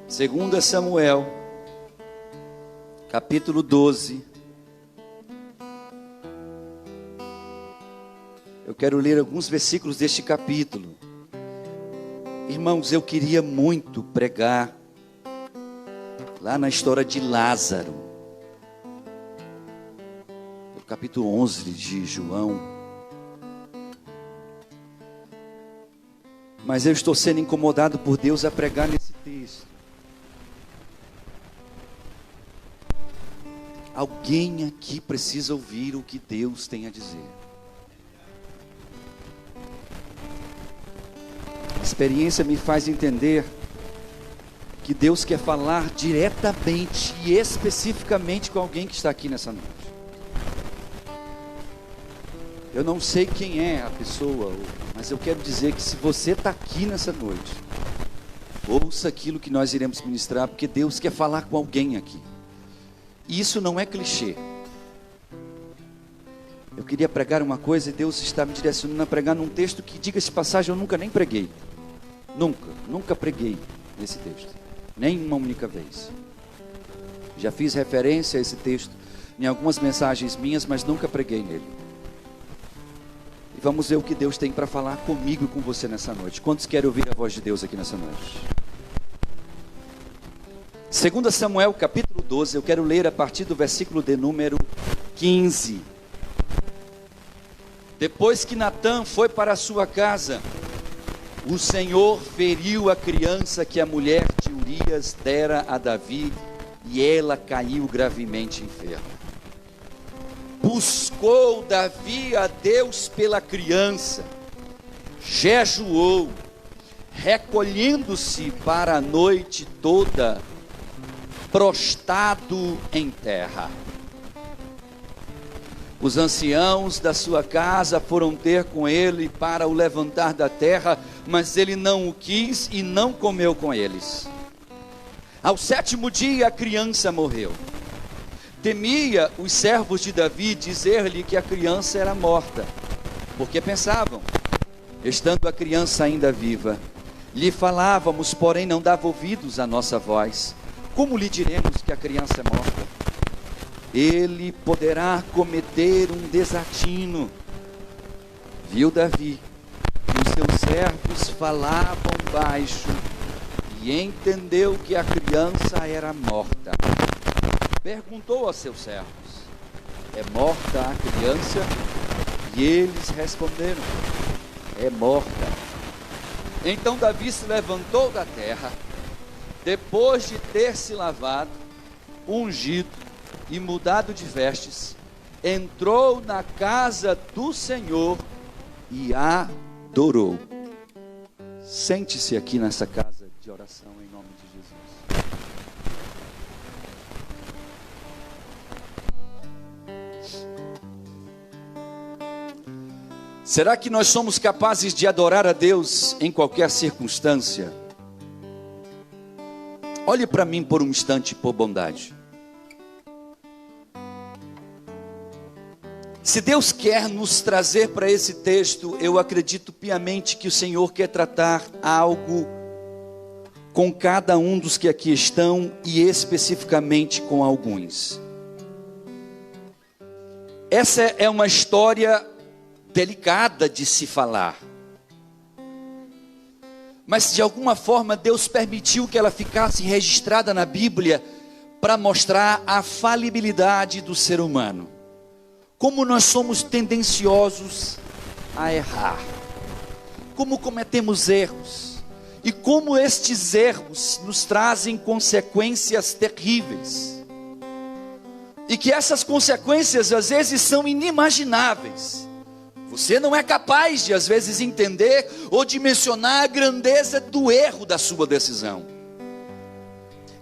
Segunda Samuel, capítulo 12. Eu quero ler alguns versículos deste capítulo. Irmãos, eu queria muito pregar lá na história de Lázaro, no capítulo 11 de João. Mas eu estou sendo incomodado por Deus a pregar nesse texto. Alguém aqui precisa ouvir o que Deus tem a dizer. A experiência me faz entender que Deus quer falar diretamente e especificamente com alguém que está aqui nessa noite. Eu não sei quem é a pessoa, mas eu quero dizer que se você está aqui nessa noite, ouça aquilo que nós iremos ministrar, porque Deus quer falar com alguém aqui. E isso não é clichê. Eu queria pregar uma coisa e Deus está me direcionando a pregar num texto que, diga-se de passagem, eu nunca nem preguei. Nunca preguei nesse texto, nem uma única vez. Já fiz referência a esse texto em algumas mensagens minhas, mas nunca preguei nele. E vamos ver o que Deus tem para falar comigo e com você nessa noite. Quantos querem ouvir a voz de Deus aqui nessa noite? 2 Samuel capítulo 12, eu quero ler a partir do versículo de número 15. Depois que Natã foi para a sua casa, o Senhor feriu a criança que a mulher de Urias dera a Davi, e ela caiu gravemente enferma. Buscou Davi a Deus pela criança, jejuou, recolhendo-se para a noite toda, prostrado em terra. Os anciãos da sua casa foram ter com ele para o levantar da terra, mas ele não o quis e não comeu com eles. Ao 7º dia a criança morreu. Temia os servos de Davi dizer-lhe que a criança era morta, porque pensavam, estando a criança ainda viva, lhe falávamos, porém não dava ouvidos à nossa voz. Como lhe diremos que a criança é morta? Ele poderá cometer um desatino. Viu Davi que os seus servos falavam baixo e entendeu que a criança era morta. Perguntou a seus servos: é morta a criança? E eles responderam: é morta. Então Davi se levantou da terra, depois de ter se lavado, ungido e mudado de vestes, entrou na casa do Senhor e adorou. Sente-se aqui nessa casa de oração em nome de Jesus. Será que nós somos capazes de adorar a Deus em qualquer circunstância? Olhe para mim por um instante, por bondade. Se Deus quer nos trazer para esse texto, eu acredito piamente que o Senhor quer tratar algo com cada um dos que aqui estão e especificamente com alguns. Essa é uma história delicada de se falar, mas de alguma forma Deus permitiu que ela ficasse registrada na Bíblia para mostrar a falibilidade do ser humano. Como nós somos tendenciosos a errar, como cometemos erros, e como estes erros nos trazem consequências terríveis, e que essas consequências às vezes são inimagináveis. Você não é capaz de às vezes entender ou dimensionar a grandeza do erro da sua decisão.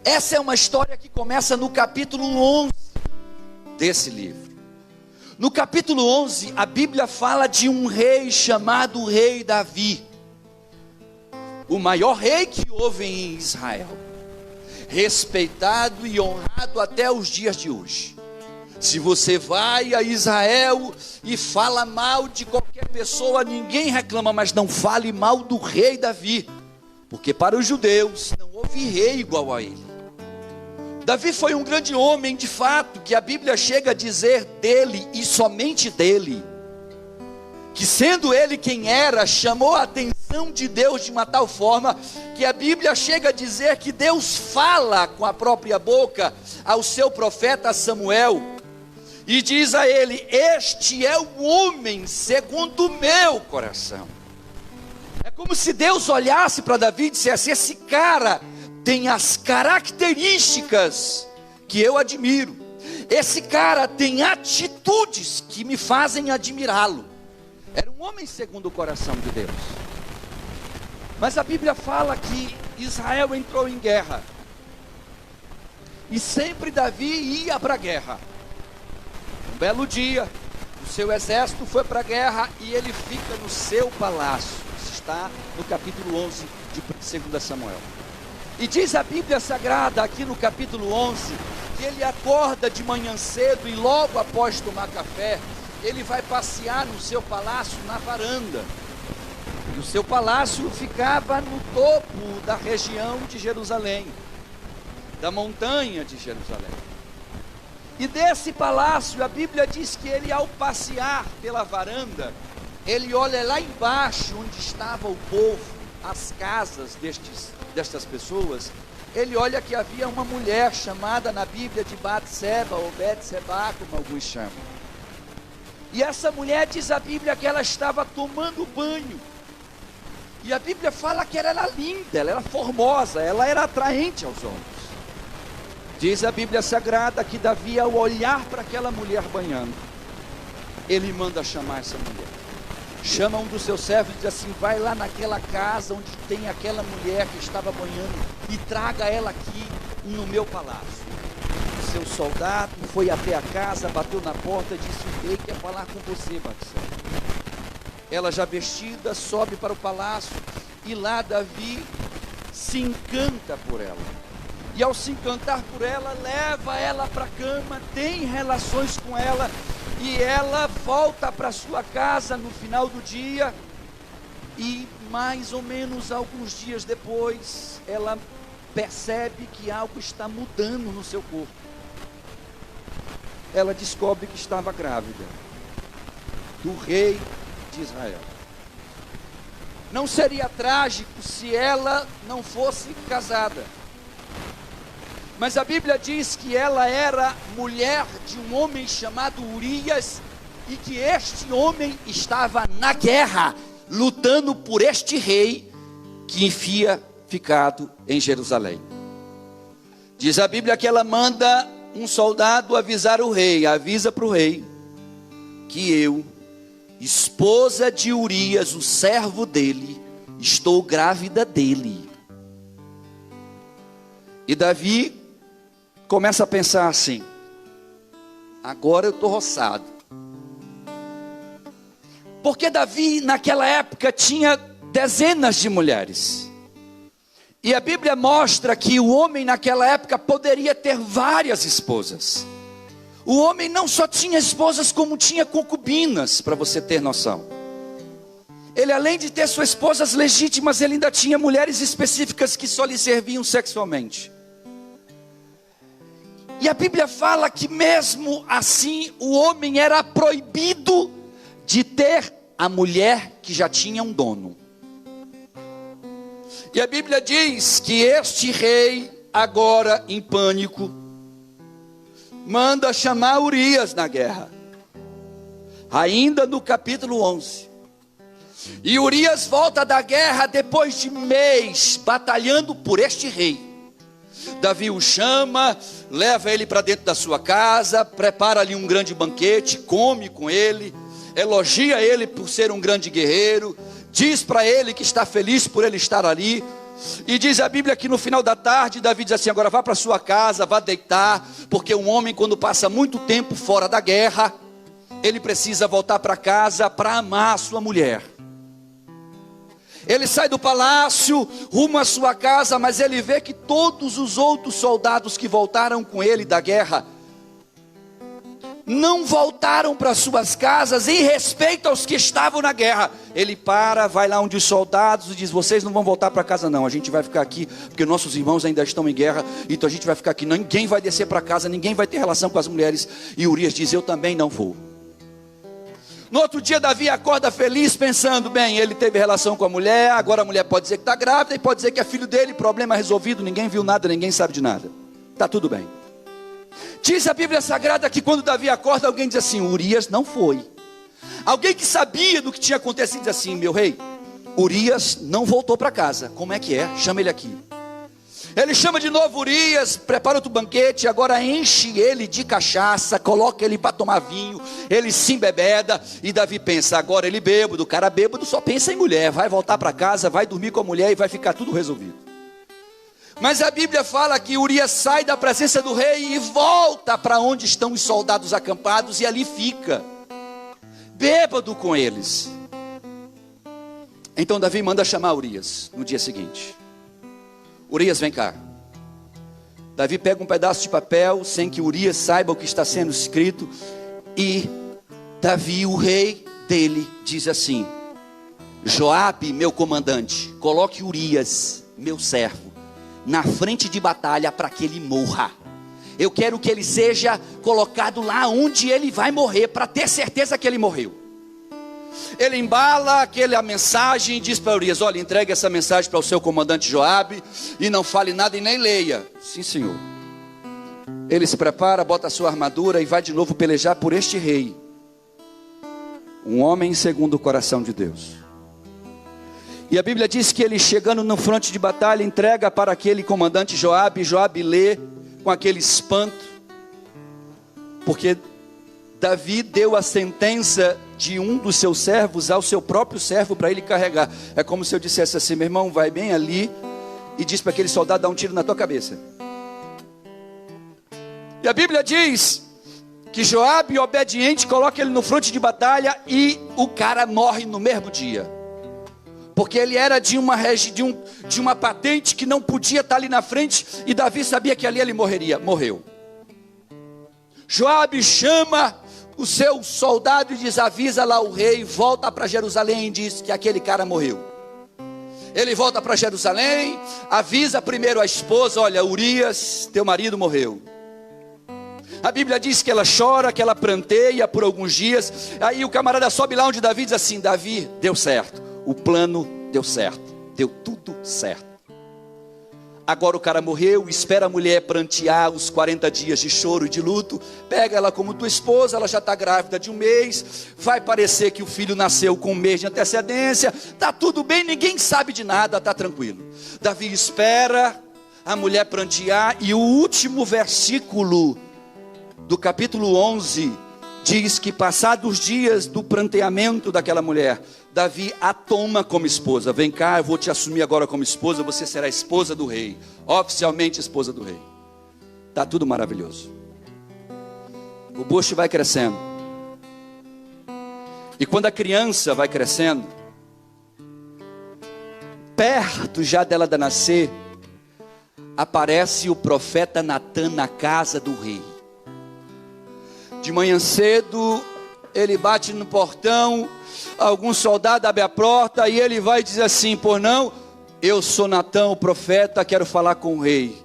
Essa é uma história que começa no capítulo 11 desse livro. No capítulo 11, a Bíblia fala de um rei chamado Rei Davi, o maior rei que houve em Israel, respeitado e honrado até os dias de hoje. Se você vai a Israel e fala mal de qualquer pessoa, ninguém reclama, mas não fale mal do rei Davi, porque para os judeus não houve houve rei igual a ele. Davi foi um grande homem, de fato, que a Bíblia chega a dizer dele, e somente dele, que sendo ele quem era, chamou a atenção de Deus de uma tal forma, que a Bíblia chega a dizer que Deus fala com a própria boca ao seu profeta Samuel, e diz a ele: este é o homem segundo o meu coração. É como se Deus olhasse para Davi e dissesse: esse cara tem as características que eu admiro, esse cara tem atitudes que me fazem admirá-lo. Era um homem segundo o coração de Deus. Mas a Bíblia fala que Israel entrou em guerra, e sempre Davi ia para a guerra. Um belo dia, o seu exército foi para a guerra, e ele fica no seu palácio. Isso está no capítulo 11 de 2 Samuel. E diz a Bíblia Sagrada, aqui no capítulo 11, que ele acorda de manhã cedo, e logo após tomar café, ele vai passear no seu palácio, na varanda. E o seu palácio ficava no topo da região de Jerusalém, da montanha de Jerusalém. E desse palácio, a Bíblia diz que ele, ao passear pela varanda, ele olha lá embaixo, onde estava o povo, as casas destas pessoas. Ele olha que havia uma mulher chamada na Bíblia de Batseba, ou Betseba, como alguns chamam. E essa mulher, diz a Bíblia, que ela estava tomando banho. E a Bíblia fala que ela era linda, ela era formosa, ela era atraente aos olhos. Diz a Bíblia Sagrada que Davi, ao olhar para aquela mulher banhando, ele manda chamar essa mulher. Chama um dos seus servos e diz assim: vai lá naquela casa onde tem aquela mulher que estava banhando, e traga ela aqui no meu palácio. O seu soldado foi até a casa, bateu na porta e disse: o rei quer falar com você, Batseba. Ela, já vestida, sobe para o palácio, e lá Davi se encanta por ela. E ao se encantar por ela, leva ela para a cama, tem relações com ela, e ela volta para sua casa no final do dia. E mais ou menos alguns dias depois, ela percebe que algo está mudando no seu corpo. Ela descobre que estava grávida do rei de Israel. Não seria trágico se ela não fosse casada, mas a Bíblia diz que ela era mulher de um homem chamado Urias, e que este homem estava na guerra, lutando por este rei que havia ficado em Jerusalém. Diz a Bíblia que ela manda um soldado avisar o rei: avisa para o rei que eu, esposa de Urias, o servo dele, estou grávida dele. E Davi começa a pensar assim: agora eu estou roçado. Porque Davi naquela época tinha dezenas de mulheres, e a Bíblia mostra que o homem naquela época poderia ter várias esposas. O homem não só tinha esposas, como tinha concubinas, para você ter noção. Ele, além de ter suas esposas legítimas, ele ainda tinha mulheres específicas que só lhe serviam sexualmente. E a Bíblia fala que mesmo assim, o homem era proibido de ter a mulher que já tinha um dono. E a Bíblia diz que este rei, agora em pânico, manda chamar Urias na guerra, ainda no capítulo 11. E Urias volta da guerra depois de mês batalhando por este rei. Davi o chama, leva ele para dentro da sua casa, prepara ali um grande banquete, come com ele, elogia ele por ser um grande guerreiro, diz para ele que está feliz por ele estar ali. E diz a Bíblia que no final da tarde, Davi diz assim: agora vá para sua casa, vá deitar, porque um homem, quando passa muito tempo fora da guerra, ele precisa voltar para casa para amar a sua mulher. Ele sai do palácio, rumo à sua casa, mas ele vê que todos os outros soldados que voltaram com ele da guerra não voltaram para suas casas em respeito aos que estavam na guerra. Ele vai lá onde os soldados e diz: vocês não vão voltar para casa não, a gente vai ficar aqui, porque nossos irmãos ainda estão em guerra, então a gente vai ficar aqui, ninguém vai descer para casa, ninguém vai ter relação com as mulheres. E Urias diz: eu também não vou. No outro dia Davi acorda feliz, pensando: bem, ele teve relação com a mulher, agora a mulher pode dizer que está grávida, e pode dizer que é filho dele, problema resolvido, ninguém viu nada, ninguém sabe de nada, está tudo bem. Diz a Bíblia Sagrada que quando Davi acorda, alguém diz assim: Urias não foi. Alguém que sabia do que tinha acontecido diz assim: meu rei, Urias não voltou para casa. Como é que é? Chama ele aqui. Ele chama de novo Urias, prepara outro banquete, agora enche ele de cachaça, coloca ele para tomar vinho, ele se embebeda, e Davi pensa: agora ele bêbado, o cara bêbado só pensa em mulher, vai voltar para casa, vai dormir com a mulher e vai ficar tudo resolvido. Mas a Bíblia fala que Urias sai da presença do rei e volta para onde estão os soldados acampados, e ali fica, bêbado com eles. Então Davi manda chamar Urias no dia seguinte. Urias, vem cá. Davi pega um pedaço de papel, sem que Urias saiba o que está sendo escrito, e Davi, o rei dele, diz assim: Joabe, meu comandante, coloque Urias, meu servo, na frente de batalha para que ele morra. Eu quero que ele seja colocado lá onde ele vai morrer, para ter certeza que ele morreu. Ele embala a mensagem e diz para Urias: olha, entregue essa mensagem para o seu comandante Joabe, e não fale nada e nem leia. Sim, senhor. Ele se prepara, bota a sua armadura e vai de novo pelejar por este rei, um homem segundo o coração de Deus. E a Bíblia diz que ele, chegando no fronte de batalha, entrega para aquele comandante Joabe. Joabe lê com aquele espanto, porque Davi deu a sentença de um dos seus servos ao seu próprio servo para ele carregar. É como se eu dissesse assim: meu irmão, vai bem ali e diz para aquele soldado dar um tiro na tua cabeça. E a Bíblia diz que Joabe, obediente, coloca ele no fronte de batalha, e o cara morre no mesmo dia. Porque ele era de uma patente que não podia estar ali na frente, e Davi sabia que ali ele morreria. Morreu. Joabe chama o seu soldado e diz: avisa lá o rei, volta para Jerusalém e diz que aquele cara morreu. Ele volta para Jerusalém, avisa primeiro a esposa: olha, Urias, teu marido morreu. A Bíblia diz que ela chora, que ela pranteia por alguns dias. Aí o camarada sobe lá onde Davi diz assim: Davi, deu certo. O plano deu certo, deu tudo certo. Agora o cara morreu, espera a mulher prantear os 40 dias de choro e de luto, pega ela como tua esposa, ela já está grávida de 1 mês, vai parecer que o filho nasceu com 1 mês de antecedência, está tudo bem, ninguém sabe de nada, está tranquilo. Davi espera a mulher prantear, e o último versículo do capítulo 11 diz que, passados os dias do pranteamento daquela mulher, Davi a toma como esposa. Vem cá, eu vou te assumir agora como esposa, você será esposa do rei, oficialmente esposa do rei. Está tudo maravilhoso. O bucho vai crescendo, e quando a criança vai crescendo, perto já dela de nascer, aparece o profeta Natã na casa do rei. De manhã cedo, ele bate no portão, algum soldado abre a porta, e ele vai dizer assim: por não, eu sou Natã, o profeta, quero falar com o rei.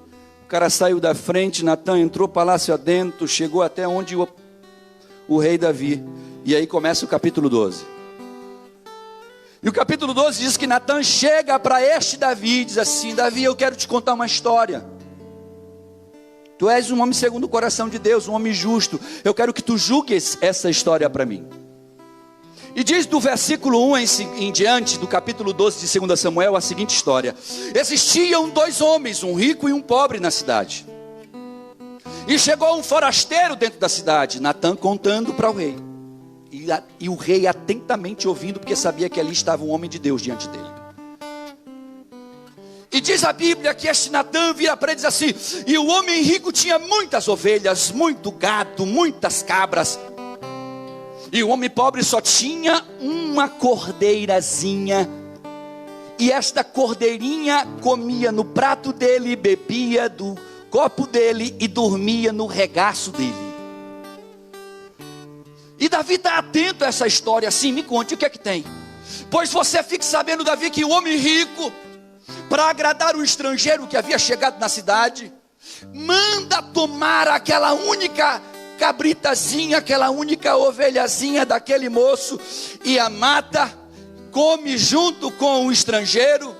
O cara saiu da frente, Natã entrou palácio adentro, chegou até onde o rei Davi. E aí começa o capítulo 12. E o capítulo 12 diz que Natã chega para este Davi e diz assim: Davi, eu quero te contar uma história. Tu és um homem segundo o coração de Deus, um homem justo. Eu quero que tu julgues essa história para mim. E diz do versículo 1 em diante, do capítulo 12 de 2 Samuel, a seguinte história: existiam 2 homens, um rico e um pobre, na cidade. E chegou um forasteiro dentro da cidade, Natã contando para o rei. E o rei atentamente ouvindo, porque sabia que ali estava um homem de Deus diante dele. E diz a Bíblia que este Natã vira para ele e diz assim: e o homem rico tinha muitas ovelhas, muito gado, muitas cabras. E o homem pobre só tinha uma cordeirazinha. E esta cordeirinha comia no prato dele, bebia do copo dele e dormia no regaço dele. Davi está atento a essa história. Assim, me conte, o que é que tem? Pois você fique sabendo, Davi, que o homem rico, para agradar o estrangeiro que havia chegado na cidade, manda tomar aquela única cabritazinha, aquela única ovelhazinha daquele moço, e a mata, come junto com o estrangeiro.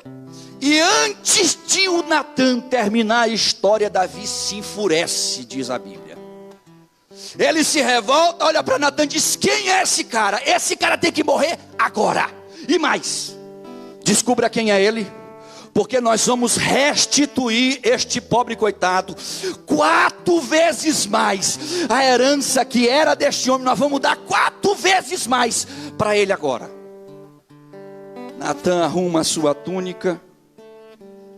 E antes de o Natan terminar a história, Davi se enfurece, diz a Bíblia. Ele se revolta, olha para Natan e diz: quem é esse cara? Esse cara tem que morrer agora. E mais, descubra quem é ele, porque nós vamos restituir este pobre coitado 4 vezes mais. A herança que era deste homem, nós vamos dar 4 vezes mais para ele agora. Natan arruma a sua túnica,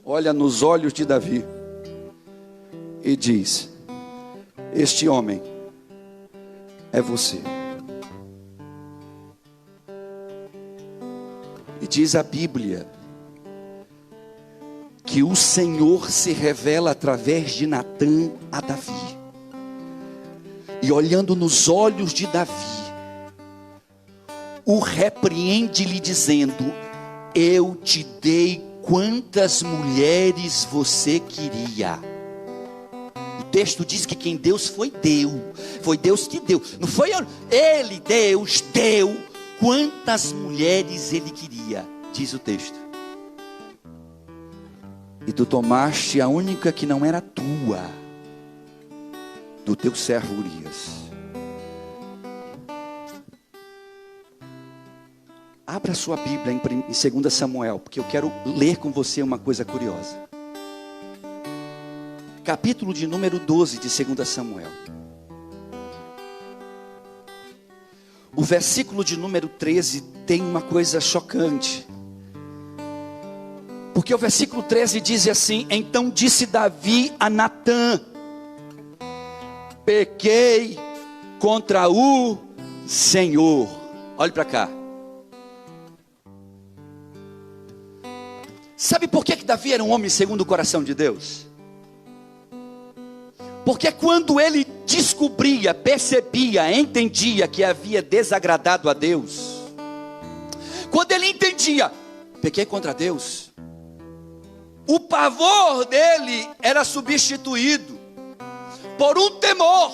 olha nos olhos de Davi e diz: este homem é você. E diz a Bíblia que o Senhor se revela através de Natan a Davi. E olhando nos olhos de Davi, o repreende lhe dizendo: eu te dei quantas mulheres você queria. O texto diz que quem Deus foi Deus que deu, não foi ele. Deus deu quantas mulheres ele queria, diz o texto. E tu tomaste a única que não era tua, do teu servo Urias. Abra sua Bíblia em 2 Samuel, porque eu quero ler com você uma coisa curiosa. Capítulo de número 12 de 2 Samuel. O versículo de número 13 tem uma coisa chocante. Porque o versículo 13 diz assim: então disse Davi a Natan: pequei contra o Senhor. Olhe para cá. Sabe por que Davi era um homem segundo o coração de Deus? Porque quando ele descobria, percebia, entendia que havia desagradado a Deus, quando ele entendia, pequei contra Deus, o pavor dele era substituído por um temor.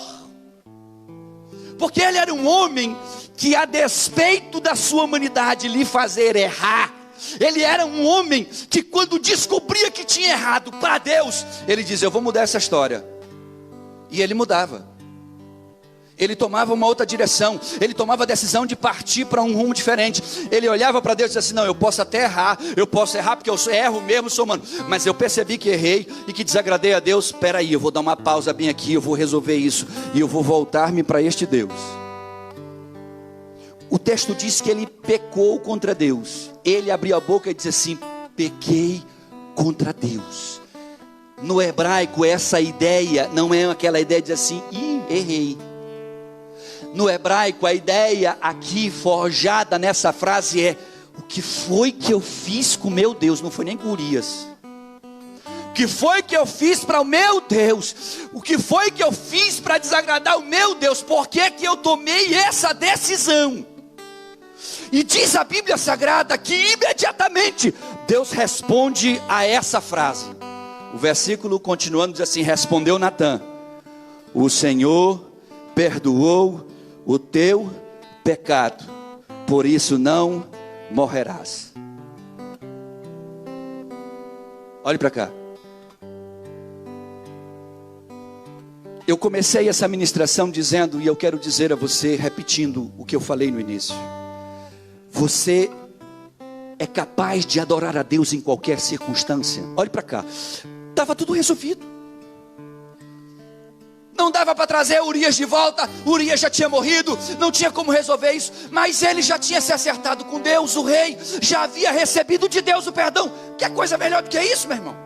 Porque ele era um homem que, a despeito da sua humanidade lhe fazer errar, ele era um homem que, quando descobria que tinha errado para Deus, ele dizia: eu vou mudar essa história. E ele mudava. Ele tomava uma outra direção. Ele tomava a decisão de partir para um rumo diferente. Ele olhava para Deus e dizia assim: não, eu posso até errar. Eu posso errar porque eu erro mesmo, sou humano. Mas eu percebi que errei e que desagradei a Deus. Espera aí, eu vou dar uma pausa bem aqui. Eu vou resolver isso. E eu vou voltar-me para este Deus. O texto diz que ele pecou contra Deus. Ele abriu a boca e disse assim: pequei contra Deus. No hebraico, essa ideia não é aquela ideia de dizer assim: errei. No hebraico, a ideia aqui forjada nessa frase é: o que foi que eu fiz com meu Deus? Não foi nem com Urias. O que foi que eu fiz para o meu Deus? O que foi que eu fiz para desagradar o meu Deus? Por que que eu tomei essa decisão? E diz a Bíblia Sagrada que imediatamente Deus responde a essa frase. O versículo continuando diz assim: respondeu Natan: o Senhor perdoou o teu pecado, por isso não morrerás. Olhe para cá. Eu comecei essa ministração dizendo, e eu quero dizer a você, repetindo o que eu falei no início: você é capaz de adorar a Deus em qualquer circunstância. Olhe para cá. Estava tudo resolvido. Não dava para trazer Urias de volta. Urias já tinha morrido. Não tinha como resolver isso. Mas ele já tinha se acertado com Deus. O rei já havia recebido de Deus o perdão. Que coisa melhor do que isso, meu irmão?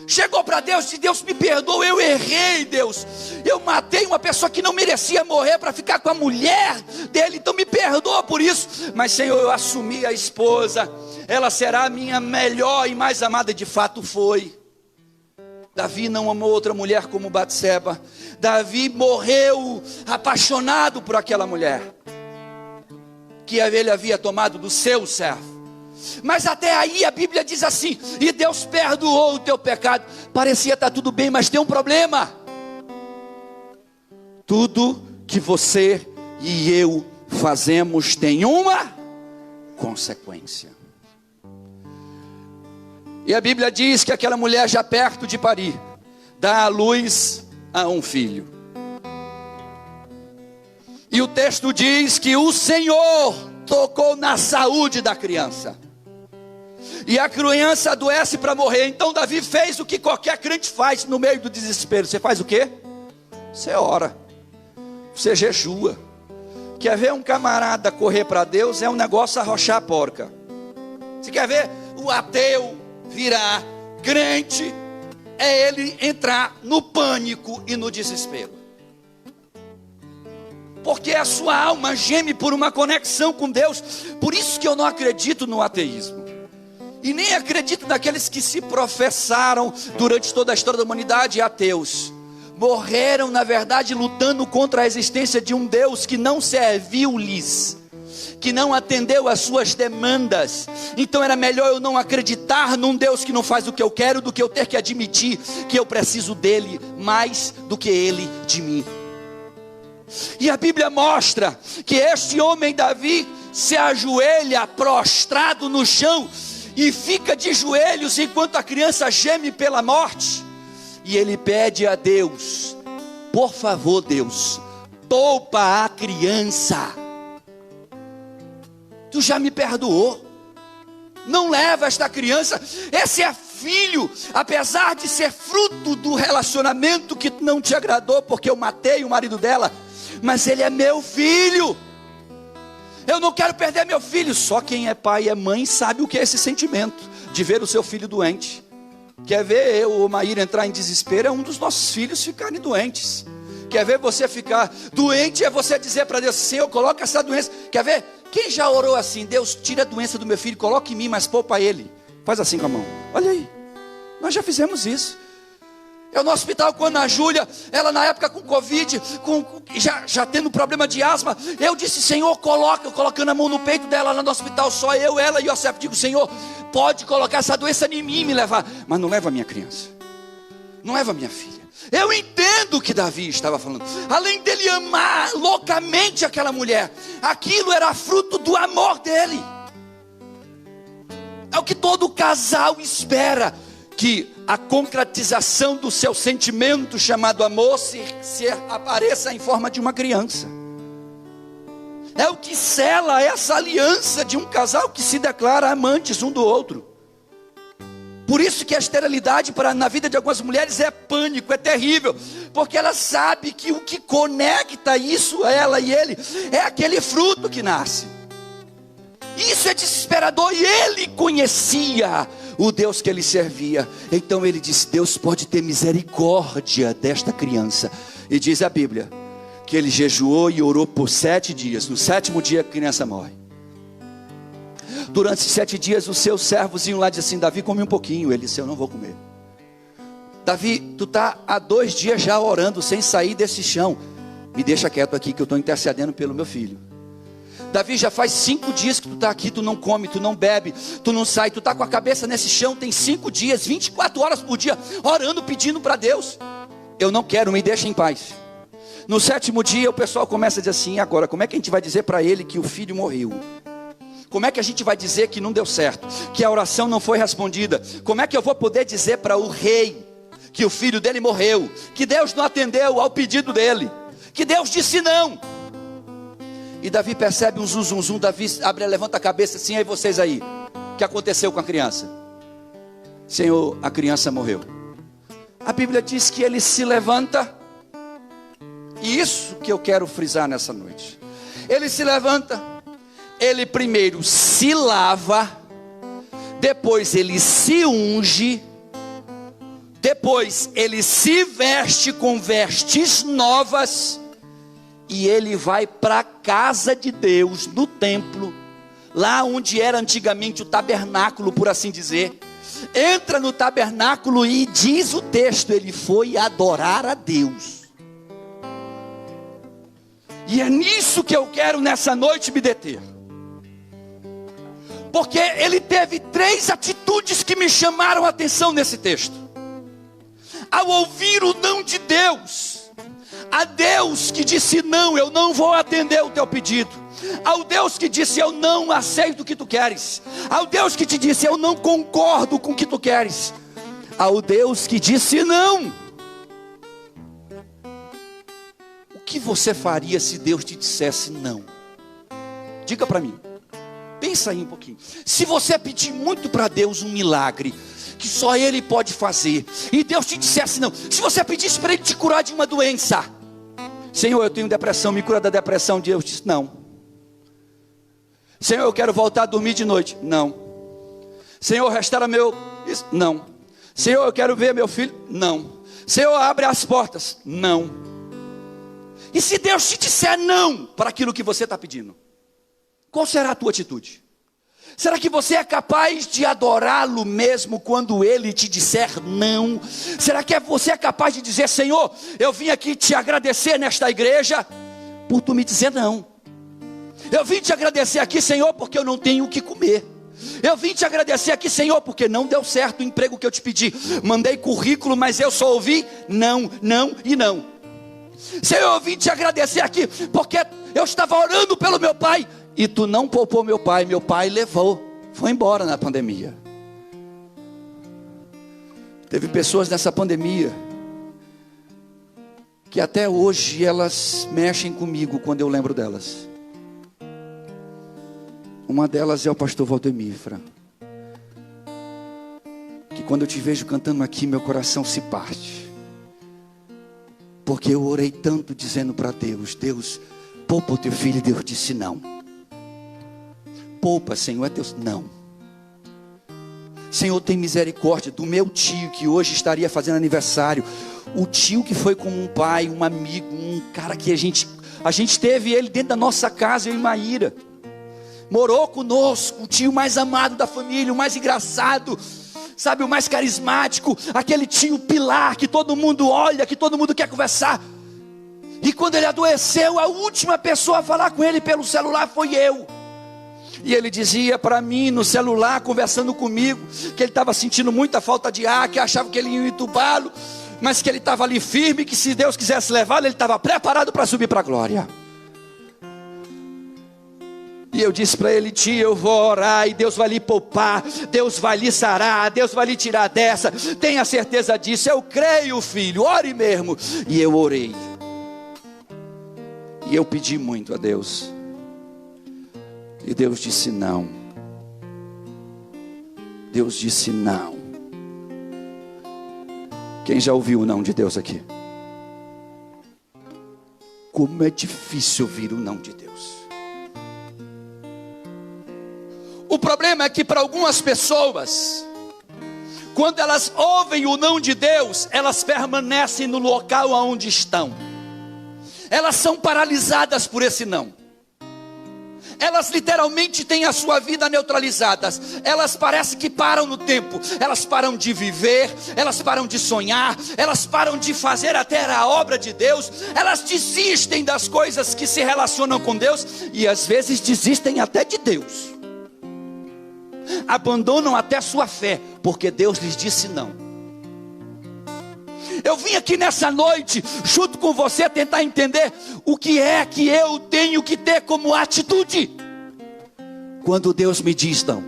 Chegou para Deus e disse: Deus me perdoa, eu errei, Deus. Eu matei uma pessoa que não merecia morrer para ficar com a mulher dele. Então me perdoa por isso. Mas Senhor, eu assumi a esposa. Ela será a minha melhor e mais amada. De fato foi. Davi não amou outra mulher como Batseba. Davi morreu apaixonado por aquela mulher. que ele havia tomado do seu servo. Mas até aí a Bíblia diz assim: e Deus perdoou o teu pecado. Parecia estar tudo bem, mas tem um problema. Tudo que você e eu fazemos tem uma consequência. E a Bíblia diz que aquela mulher, já perto de parir, dá à luz a um filho. E o texto diz que o Senhor tocou na saúde da criança. E a criança adoece para morrer. Então Davi fez o que qualquer crente faz no meio do desespero. Você faz o quê? Você ora. Você jejua. Quer ver um camarada correr para Deus? É um negócio arrochar a porca. Você quer ver o ateu virar crente? É ele entrar no pânico e no desespero. Porque a sua alma geme por uma conexão com Deus. Por isso que eu não acredito no ateísmo. E nem acredito naqueles que se professaram durante toda a história da humanidade ateus. Morreram, na verdade, lutando contra a existência de um Deus que não serviu-lhes, que não atendeu às suas demandas. Então era melhor eu não acreditar num Deus que não faz o que eu quero, do que eu ter que admitir que eu preciso dele mais do que ele de mim. E a Bíblia mostra que este homem Davi se ajoelha prostrado no chão e fica de joelhos enquanto a criança geme pela morte. E ele pede a Deus: por favor, Deus, poupa a criança. Tu já me perdoou, não leva esta criança. Esse é filho, apesar de ser fruto do relacionamento que não te agradou, porque eu matei o marido dela, mas ele é meu filho. Eu não quero perder meu filho. Só quem é pai e é mãe sabe o que é esse sentimento de ver o seu filho doente. Quer ver eu ou Maíra entrar em desespero? É um dos nossos filhos ficarem doentes. Quer ver você ficar doente? É você dizer para Deus: Senhor, coloca essa doença. Quer ver? Quem já orou assim: Deus, tira a doença do meu filho, coloca em mim, mas poupa ele. Faz assim com a mão. Olha aí, nós já fizemos isso. Eu no hospital, quando a Júlia, ela na época com Covid, já tendo problema de asma, eu disse: Senhor, colocando a mão no peito dela lá no hospital, só eu, ela e o Yosef. Digo: Senhor, pode colocar essa doença em mim e me levar, mas não leva a minha criança, não leva a minha filha. Eu entendo o que Davi estava falando. Além dele amar loucamente aquela mulher, aquilo era fruto do amor dele. É o que todo casal espera, que a concretização do seu sentimento chamado amor se apareça em forma de uma criança. É o que sela essa aliança de um casal que se declara amantes um do outro. Por isso que a esterilidade na vida de algumas mulheres é pânico, é terrível, porque ela sabe que o que conecta isso, ela e ele, é aquele fruto que nasce. Isso é desesperador, e ele conhecia o Deus que ele servia. Então ele disse: Deus pode ter misericórdia desta criança. E diz a Bíblia que ele jejuou e orou por 7 dias. No 7º dia a criança morre. Durante 7 dias os seus servos iam lá e diziam assim: Davi, come um pouquinho. Ele disse: eu não vou comer. Davi, tu está há 2 dias já orando sem sair desse chão. Me deixa quieto aqui que eu estou intercedendo pelo meu filho. Davi, já faz 5 dias que tu está aqui, tu não come, tu não bebe, tu não sai, tu está com a cabeça nesse chão, tem 5 dias, 24 horas por dia, orando, pedindo para Deus. Eu não quero, me deixa em paz. No 7º dia o pessoal começa a dizer assim: agora, como é que a gente vai dizer para ele que o filho morreu? Como é que a gente vai dizer que não deu certo, que a oração não foi respondida? Como é que eu vou poder dizer para o rei que o filho dele morreu, que Deus não atendeu ao pedido dele, que Deus disse não? E Davi percebe um zum. Davi levanta a cabeça assim: aí vocês aí, o que aconteceu com a criança? Senhor, a criança morreu. A Bíblia diz que ele se levanta, e isso que eu quero frisar nessa noite. Ele se levanta, ele primeiro se lava, depois ele se unge, depois ele se veste com vestes novas, e ele vai para a casa de Deus, no templo, lá onde era antigamente o tabernáculo, por assim dizer. Entra no tabernáculo e diz o texto: ele foi adorar a Deus. E é nisso que eu quero nessa noite me deter. Porque ele teve 3 atitudes que me chamaram a atenção nesse texto. Ao ouvir o não de Deus, a Deus que disse não, eu não vou atender o teu pedido. Ao Deus que disse eu não aceito o que tu queres. Ao Deus que te disse eu não concordo com o que tu queres. Ao Deus que disse não. O que você faria se Deus te dissesse não? Diga para mim. Pensa aí um pouquinho. Se você pedir muito para Deus um milagre que só Ele pode fazer, e Deus te dissesse não. Se você pedisse para Ele te curar de uma doença, Senhor, eu tenho depressão, me cura da depressão. Deus disse não. Senhor, eu quero voltar a dormir de noite. Não. Senhor, restaura meu... Não. Senhor, eu quero ver meu filho. Não. Senhor, abre as portas. Não. E se Deus te disser não para aquilo que você está pedindo, qual será a tua atitude? Será que você é capaz de adorá-lo mesmo quando Ele te disser não? Será que você é capaz de dizer, Senhor, eu vim aqui te agradecer nesta igreja por tu me dizer não. Eu vim te agradecer aqui, Senhor, porque eu não tenho o que comer. Eu vim te agradecer aqui, Senhor, porque não deu certo o emprego que eu te pedi. Mandei currículo, mas eu só ouvi não, não e não. Senhor, eu vim te agradecer aqui, porque eu estava orando pelo meu pai, e tu não poupou meu pai levou, foi embora na pandemia. Teve pessoas nessa pandemia, que até hoje elas mexem comigo quando eu lembro delas. Uma delas é o pastor Valdemir, que quando eu te vejo cantando aqui, meu coração se parte. Porque eu orei tanto dizendo para Deus, Deus, poupa o teu filho, e Deus disse não. Poupa, Senhor, é Deus, não. Senhor, tem misericórdia do meu tio, que hoje estaria fazendo aniversário. O tio que foi como um pai, um amigo, um cara que a gente teve ele dentro da nossa casa, eu e Maíra. Morou conosco, o tio mais amado da família, o mais engraçado, sabe, o mais carismático, aquele tio pilar que todo mundo olha, que todo mundo quer conversar. E quando ele adoeceu, a última pessoa a falar com ele pelo celular foi eu. E ele dizia para mim no celular, conversando comigo, que ele estava sentindo muita falta de ar, que achava que ele ia entubá-lo, mas que ele estava ali firme, que se Deus quisesse levá-lo, ele estava preparado para subir para a glória. E eu disse para ele, tio, eu vou orar e Deus vai lhe poupar, Deus vai lhe sarar, Deus vai lhe tirar dessa, tenha certeza disso, eu creio, filho, ore mesmo. E eu orei, e eu pedi muito a Deus, e Deus disse não. Deus disse não. Quem já ouviu o não de Deus aqui? Como é difícil ouvir o não de Deus. O problema é que para algumas pessoas, quando elas ouvem o não de Deus, elas permanecem no local onde estão. Elas são paralisadas por esse não. Elas literalmente têm a sua vida neutralizadas. Elas parecem que param no tempo. Elas param de viver, elas param de sonhar, elas param de fazer até a obra de Deus. Elas desistem das coisas que se relacionam com Deus, e às vezes desistem até de Deus. Abandonam até sua fé, porque Deus lhes disse não. Eu vim aqui nessa noite, junto com você, tentar entender o que é que eu tenho que ter como atitude quando Deus me diz não.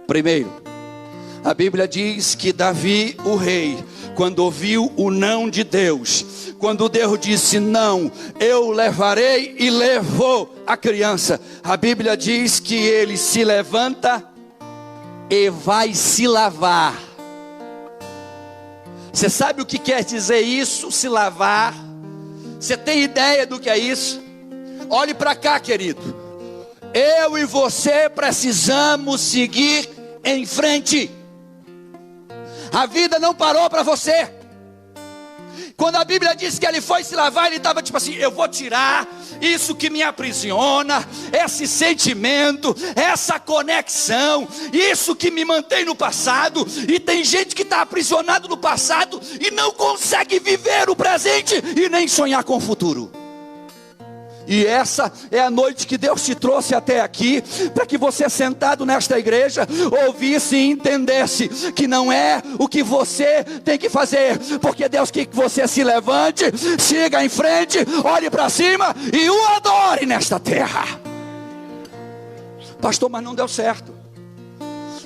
Primeiro, a Bíblia diz que Davi, o rei, quando ouviu o não de Deus, quando Deus disse não, eu levarei, e levou a criança, a Bíblia diz que ele se levanta e vai se lavar. Você sabe o que quer dizer isso, se lavar? Você tem ideia do que é isso? Olhe para cá, querido. Eu e você precisamos seguir em frente. A vida não parou para você. Quando a Bíblia diz que ele foi se lavar, ele estava tipo assim, eu vou tirar isso que me aprisiona, esse sentimento, essa conexão, isso que me mantém no passado. E tem gente que está aprisionado no passado e não consegue viver o presente e nem sonhar com o futuro. E essa é a noite que Deus te trouxe até aqui, para que você sentado nesta igreja, ouvisse e entendesse que não é o que você tem que fazer, porque Deus quer que você se levante, siga em frente, olhe para cima e o adore nesta terra. Pastor, mas não deu certo.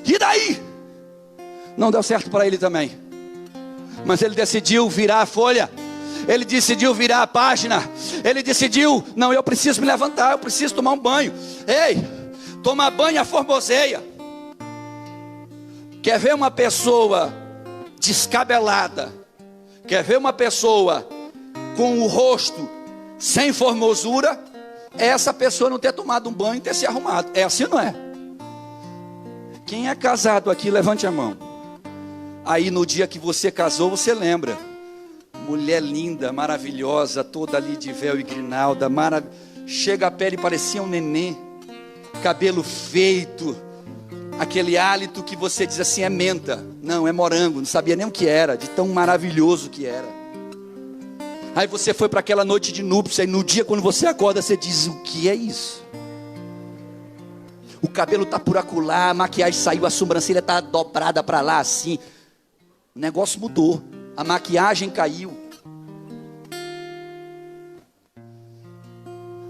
E daí? Não deu certo para ele também. Mas ele decidiu virar a folha. Ele decidiu virar a página. Ele decidiu, não, eu preciso me levantar, eu preciso tomar um banho. Ei, tomar banho formoseia. Quer ver uma pessoa descabelada? Quer ver uma pessoa com o rosto sem formosura? É essa pessoa não ter tomado um banho e ter se arrumado. É assim, não é? Quem é casado aqui, levante a mão. Aí no dia que você casou, você lembra. Mulher linda, maravilhosa, toda ali de véu e grinalda, chega a pele, parecia um neném, cabelo feito, aquele hálito que você diz assim, é menta, não, é morango, não sabia nem o que era, de tão maravilhoso que era. Aí você foi para aquela noite de núpcia, e no dia quando você acorda, você diz, o que é isso? O cabelo está por acolá, a maquiagem saiu, a sobrancelha está dobrada para lá assim, o negócio mudou. A maquiagem caiu.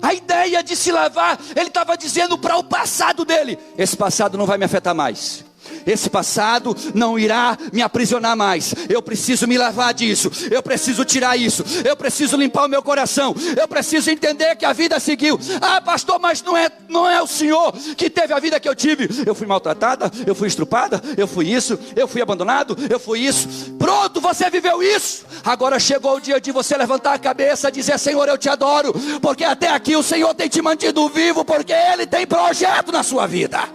A ideia de se lavar, ele estava dizendo para o passado dele: esse passado não vai me afetar mais. Esse passado não irá me aprisionar mais. Eu preciso me lavar disso. Eu preciso tirar isso. Eu preciso limpar o meu coração. Eu preciso entender que a vida seguiu. Ah, pastor, mas não é o senhor que teve a vida que eu tive. Eu fui maltratada, eu fui estrupada, eu fui isso, eu fui abandonado, eu fui isso. Pronto, você viveu isso. Agora chegou o dia de você levantar a cabeça e dizer: Senhor, eu te adoro, porque até aqui o Senhor tem te mantido vivo, porque Ele tem projeto na sua vida.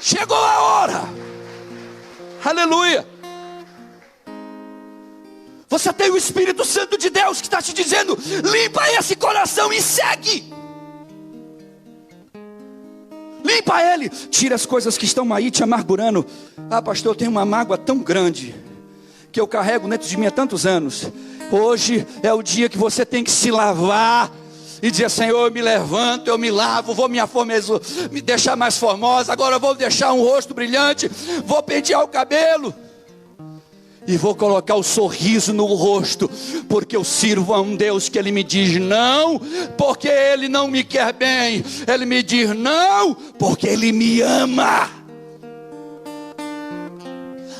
Chegou a hora. Aleluia. Você tem o Espírito Santo de Deus que está te dizendo: limpa esse coração e segue. Limpa ele. Tira as coisas que estão aí te amargurando. Ah, pastor, eu tenho uma mágoa tão grande que eu carrego dentro de mim há tantos anos. Hoje é o dia que você tem que se lavar e dizer: Senhor, eu me levanto, eu me lavo, vou me deixar mais formosa, agora eu vou deixar um rosto brilhante, vou pentear o cabelo e vou colocar o sorriso no rosto, porque eu sirvo a um Deus que Ele me diz não, porque Ele não me quer bem. Ele me diz não, porque Ele me ama.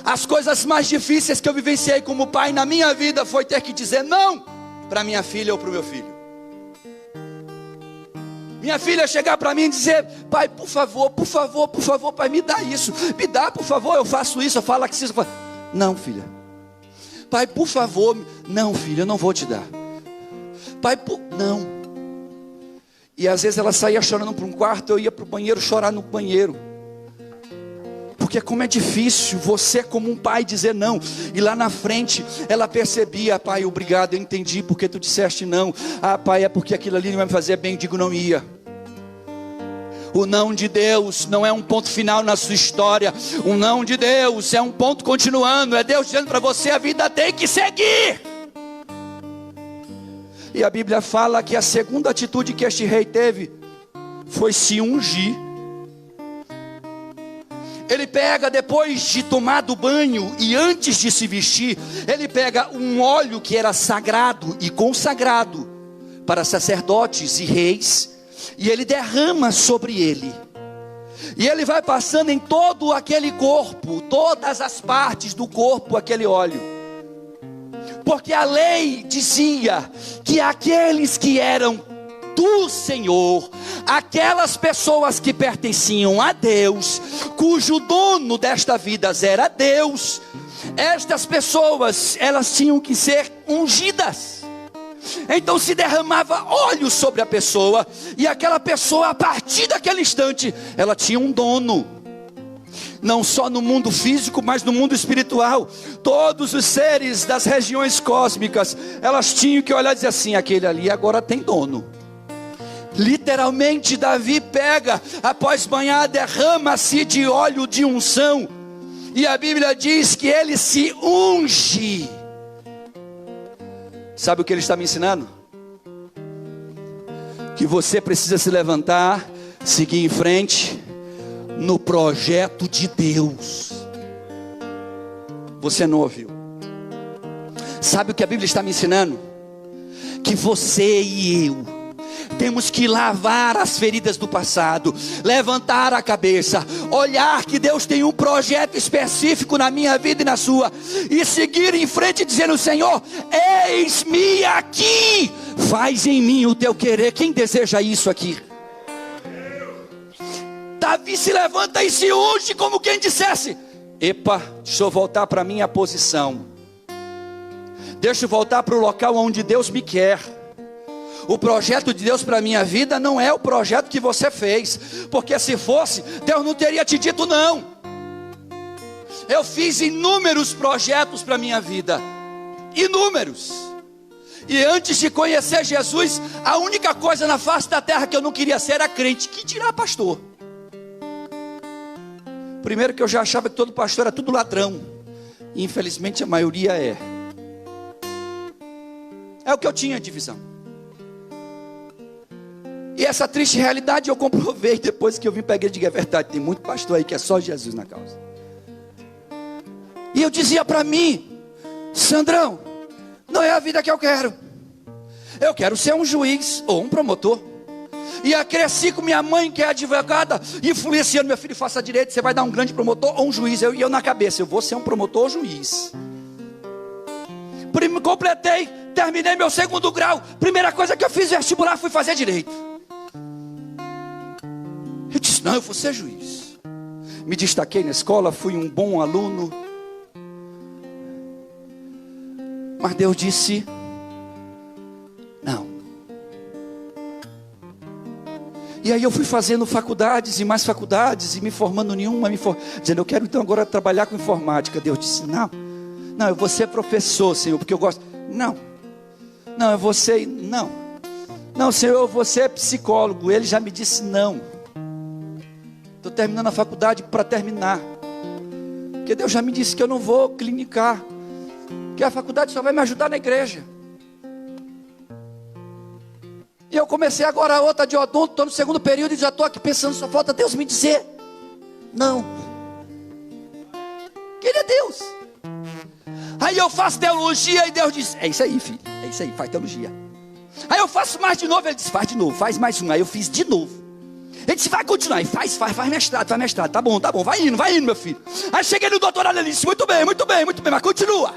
As coisas mais difíceis que eu vivenciei como pai na minha vida foi ter que dizer não para minha filha ou para o meu filho. Minha filha chegar para mim e dizer: pai, por favor, pai, me dá isso. Me dá, por favor, eu faço isso, eu falo que isso. Não, filha. Pai, por favor. Não, filha, eu não vou te dar. Pai, não. E às vezes ela saía chorando para um quarto, eu ia para o banheiro chorar no banheiro. Porque como é difícil você como um pai dizer não. E lá na frente ela percebia: pai, obrigado, eu entendi porque tu disseste não. Ah, pai, é porque aquilo ali não vai me fazer bem. Eu digo: não ia. O não de Deus não é um ponto final na sua história. O não de Deus é um ponto continuando. É Deus dizendo para você: a vida tem que seguir. E a Bíblia fala que a segunda atitude que este rei teve foi se ungir. Ele pega, depois de tomado banho e antes de se vestir, ele pega um óleo que era sagrado e consagrado para sacerdotes e reis, e ele derrama sobre ele. E ele vai passando em todo aquele corpo, todas as partes do corpo, aquele óleo. Porque a lei dizia que aqueles que eram do Senhor, aquelas pessoas que pertenciam a Deus, cujo dono desta vida era Deus, estas pessoas, elas tinham que ser ungidas. Então se derramava óleo sobre a pessoa, e aquela pessoa, a partir daquele instante, ela tinha um dono. Não só no mundo físico, mas no mundo espiritual. Todos os seres das regiões cósmicas, elas tinham que olhar e dizer assim: aquele ali agora tem dono. Literalmente Davi pega, após banhar, derrama-se de óleo de unção, e a Bíblia diz que ele se unge. Sabe o que ele está me ensinando? que você precisa se levantar, seguir em frente no projeto de Deus. Você não ouviu? Sabe o que a Bíblia está me ensinando? Que você e eu temos que lavar as feridas do passado, levantar a cabeça, olhar que Deus tem um projeto específico na minha vida e na sua, e seguir em frente dizendo: Senhor, eis-me aqui, faz em mim o teu querer. Quem deseja isso aqui? Davi se levanta e se unge como quem dissesse: epa, deixa eu voltar para a minha posição, deixa eu voltar para o local onde Deus me quer. O projeto de Deus para a minha vida não é o projeto que você fez, porque se fosse, Deus não teria te dito não. Eu fiz inúmeros projetos para a minha vida, inúmeros, e antes de conhecer Jesus, a única coisa na face da terra que eu não queria ser era crente, que dirá pastor. Primeiro que eu já achava que todo pastor era tudo ladrão, e infelizmente a maioria é o que eu tinha de visão. E essa triste realidade eu comprovei depois que eu vim para a igreja. É verdade, tem muito pastor aí que é só Jesus na causa. E eu dizia para mim: Sandrão, não é a vida que eu quero. Eu quero ser um juiz ou um promotor. E eu cresci com minha mãe, que é advogada, influenciando: meu filho, faça direito, você vai dar um grande promotor ou um juiz. E eu na cabeça: eu vou ser um promotor ou juiz. Completei, terminei meu 2º grau. Primeira coisa que eu fiz vestibular, fui fazer direito. Eu disse: não, eu vou ser juiz. Me destaquei na escola, fui um bom aluno. Mas Deus disse: não. E aí eu fui fazendo faculdades e mais faculdades, e me formando nenhuma, dizendo: eu quero então agora trabalhar com informática. Deus disse: não, eu vou ser professor, Senhor, porque eu gosto. Não, eu vou ser, não, Senhor, eu vou ser psicólogo. Ele já me disse: não. Estou terminando a faculdade para terminar, porque Deus já me disse que eu não vou clinicar, que a faculdade só vai me ajudar na igreja. E eu comecei agora a outra de odonto, estou no 2º período e já estou aqui pensando: só falta Deus me dizer não. Queria Deus. Aí eu faço teologia e Deus diz: é isso aí, filho, é isso aí, faz teologia. Aí eu faço mais de novo, ele disse: faz de novo, faz mais um. Aí eu fiz de novo. Ele disse: vai continuar, e faz mestrado, tá bom, vai indo, meu filho. Aí cheguei no doutorado, ele disse: muito bem, mas continua.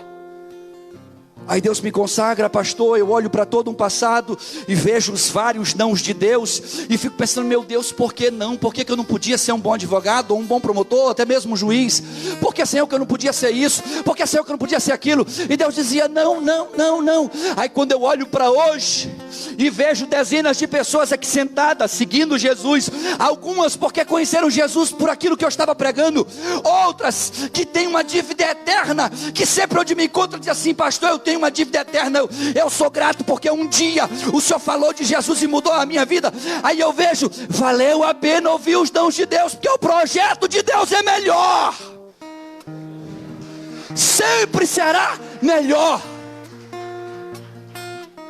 Aí Deus me consagra, pastor. Eu olho para todo um passado e vejo os vários nãos de Deus, e fico pensando: meu Deus, por que não? Por que eu não podia ser um bom advogado, ou um bom promotor, até mesmo um juiz? Por que, Senhor, que eu não podia ser isso? Por que, Senhor, que eu não podia ser aquilo? E Deus dizia: não. Aí quando eu olho para hoje e vejo dezenas de pessoas aqui sentadas, seguindo Jesus, algumas porque conheceram Jesus por aquilo que eu estava pregando, outras que têm uma dívida eterna, que sempre onde me encontram dizem assim: pastor, eu tenho uma dívida eterna, eu sou grato porque um dia o Senhor falou de Jesus e mudou a minha vida. Aí eu vejo: valeu a pena ouvir os dons de Deus, porque o projeto de Deus é melhor, sempre será melhor.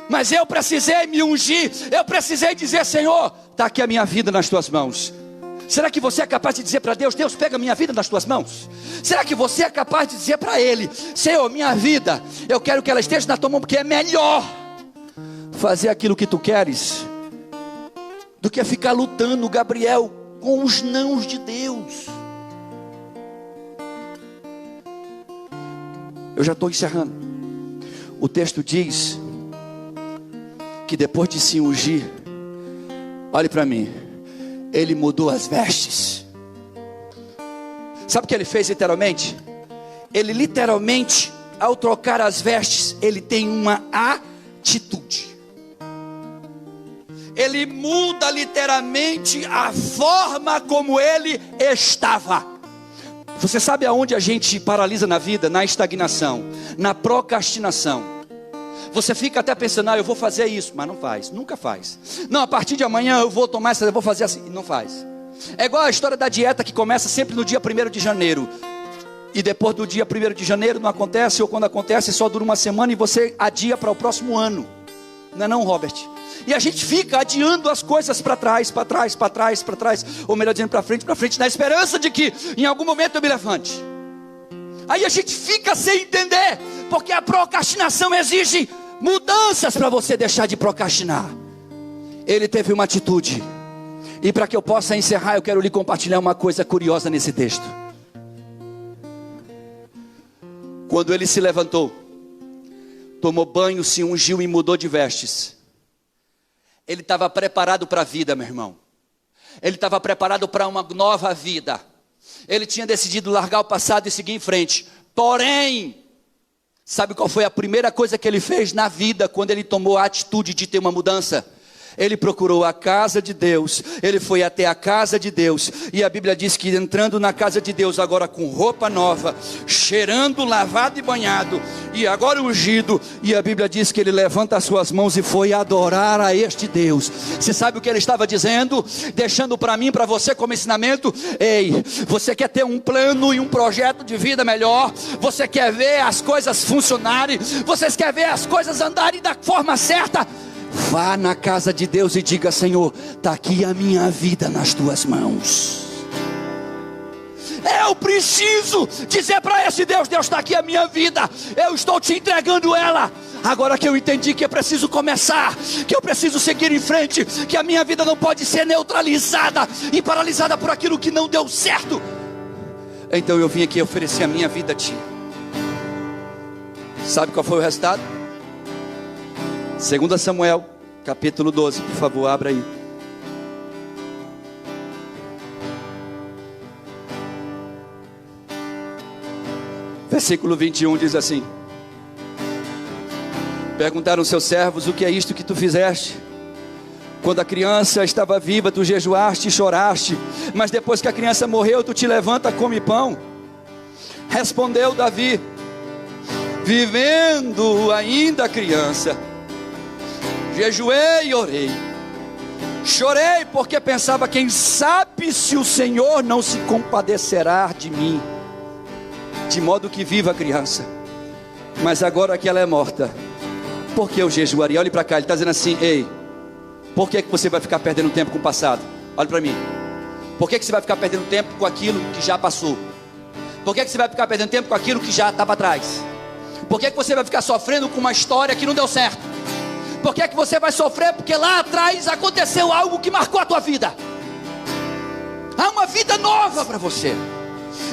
Mas eu precisei me ungir, eu precisei dizer: Senhor, está aqui a minha vida nas tuas mãos. Será que você é capaz de dizer para Deus: Deus, pega a minha vida nas tuas mãos? Será que você é capaz de dizer para Ele: Senhor, minha vida, eu quero que ela esteja na tua mão, porque é melhor fazer aquilo que tu queres do que ficar lutando, Gabriel, com os nãos de Deus. Eu já estou encerrando. O texto diz que depois de se ungir, olhe para mim, ele mudou as vestes. Sabe o que ele fez literalmente? Ele literalmente, ao trocar as vestes, ele tem uma atitude. Ele muda literalmente a forma como ele estava. Você sabe aonde a gente paralisa na vida? Na estagnação, na procrastinação. Você fica até pensando: eu vou fazer isso, mas não faz, nunca faz. Não, a partir de amanhã eu vou tomar essa, eu vou fazer assim, e não faz. É igual a história da dieta que começa sempre no dia 1º de janeiro. E depois do dia 1º de janeiro não acontece, ou quando acontece só dura uma semana e você adia para o próximo ano. Não é não, Robert? E a gente fica adiando as coisas para trás, para trás, para trás, para trás, ou melhor dizendo, para frente, na esperança de que em algum momento eu me levante. Aí a gente fica sem entender, porque a procrastinação exige mudanças para você deixar de procrastinar. Ele teve uma atitude, e para que eu possa encerrar, eu quero lhe compartilhar uma coisa curiosa nesse texto. Quando ele se levantou, tomou banho, se ungiu e mudou de vestes, ele estava preparado para a vida, meu irmão. Ele estava preparado para uma nova vida. Ele tinha decidido largar o passado e seguir em frente. Porém, sabe qual foi a primeira coisa que ele fez na vida, quando ele tomou a atitude de ter uma mudança? Ele procurou a casa de Deus, ele foi até a casa de Deus, e a Bíblia diz que entrando na casa de Deus, agora com roupa nova, cheirando, lavado e banhado, e agora ungido, e a Bíblia diz que ele levanta as suas mãos e foi adorar a este Deus. Você sabe o que ele estava dizendo? Deixando para mim, para você como ensinamento: ei, você quer ter um plano e um projeto de vida melhor? Você quer ver as coisas funcionarem? Você quer ver as coisas andarem da forma certa? Vá na casa de Deus e diga: Senhor, está aqui a minha vida nas tuas mãos. Eu preciso dizer para esse Deus: Deus, está aqui a minha vida, eu estou te entregando ela. Agora que eu entendi que eu preciso começar, que eu preciso seguir em frente, que a minha vida não pode ser neutralizada e paralisada por aquilo que não deu certo, então eu vim aqui oferecer a minha vida a ti. Sabe qual foi o resultado? 2 Samuel, capítulo 12, por favor, abra aí. Versículo 21 diz assim: perguntaram seus servos: o que é isto que tu fizeste? Quando a criança estava viva, tu jejuaste e choraste, mas depois que a criança morreu, tu te levanta, come pão. Respondeu Davi: vivendo ainda a criança, jejuei e orei, chorei porque pensava: quem sabe se o Senhor não se compadecerá de mim, de modo que viva a criança. Mas agora que ela é morta, por que eu jejuaria? Olhe para cá, ele está dizendo assim: ei, por que você vai ficar perdendo tempo com o passado? Olhe para mim. Por que você vai ficar perdendo tempo com aquilo que já passou? Por que você vai ficar perdendo tempo com aquilo que já está para trás? Por que você vai ficar sofrendo com uma história que não deu certo? Por que você vai sofrer? Porque lá atrás aconteceu algo que marcou a tua vida. Há uma vida nova para você.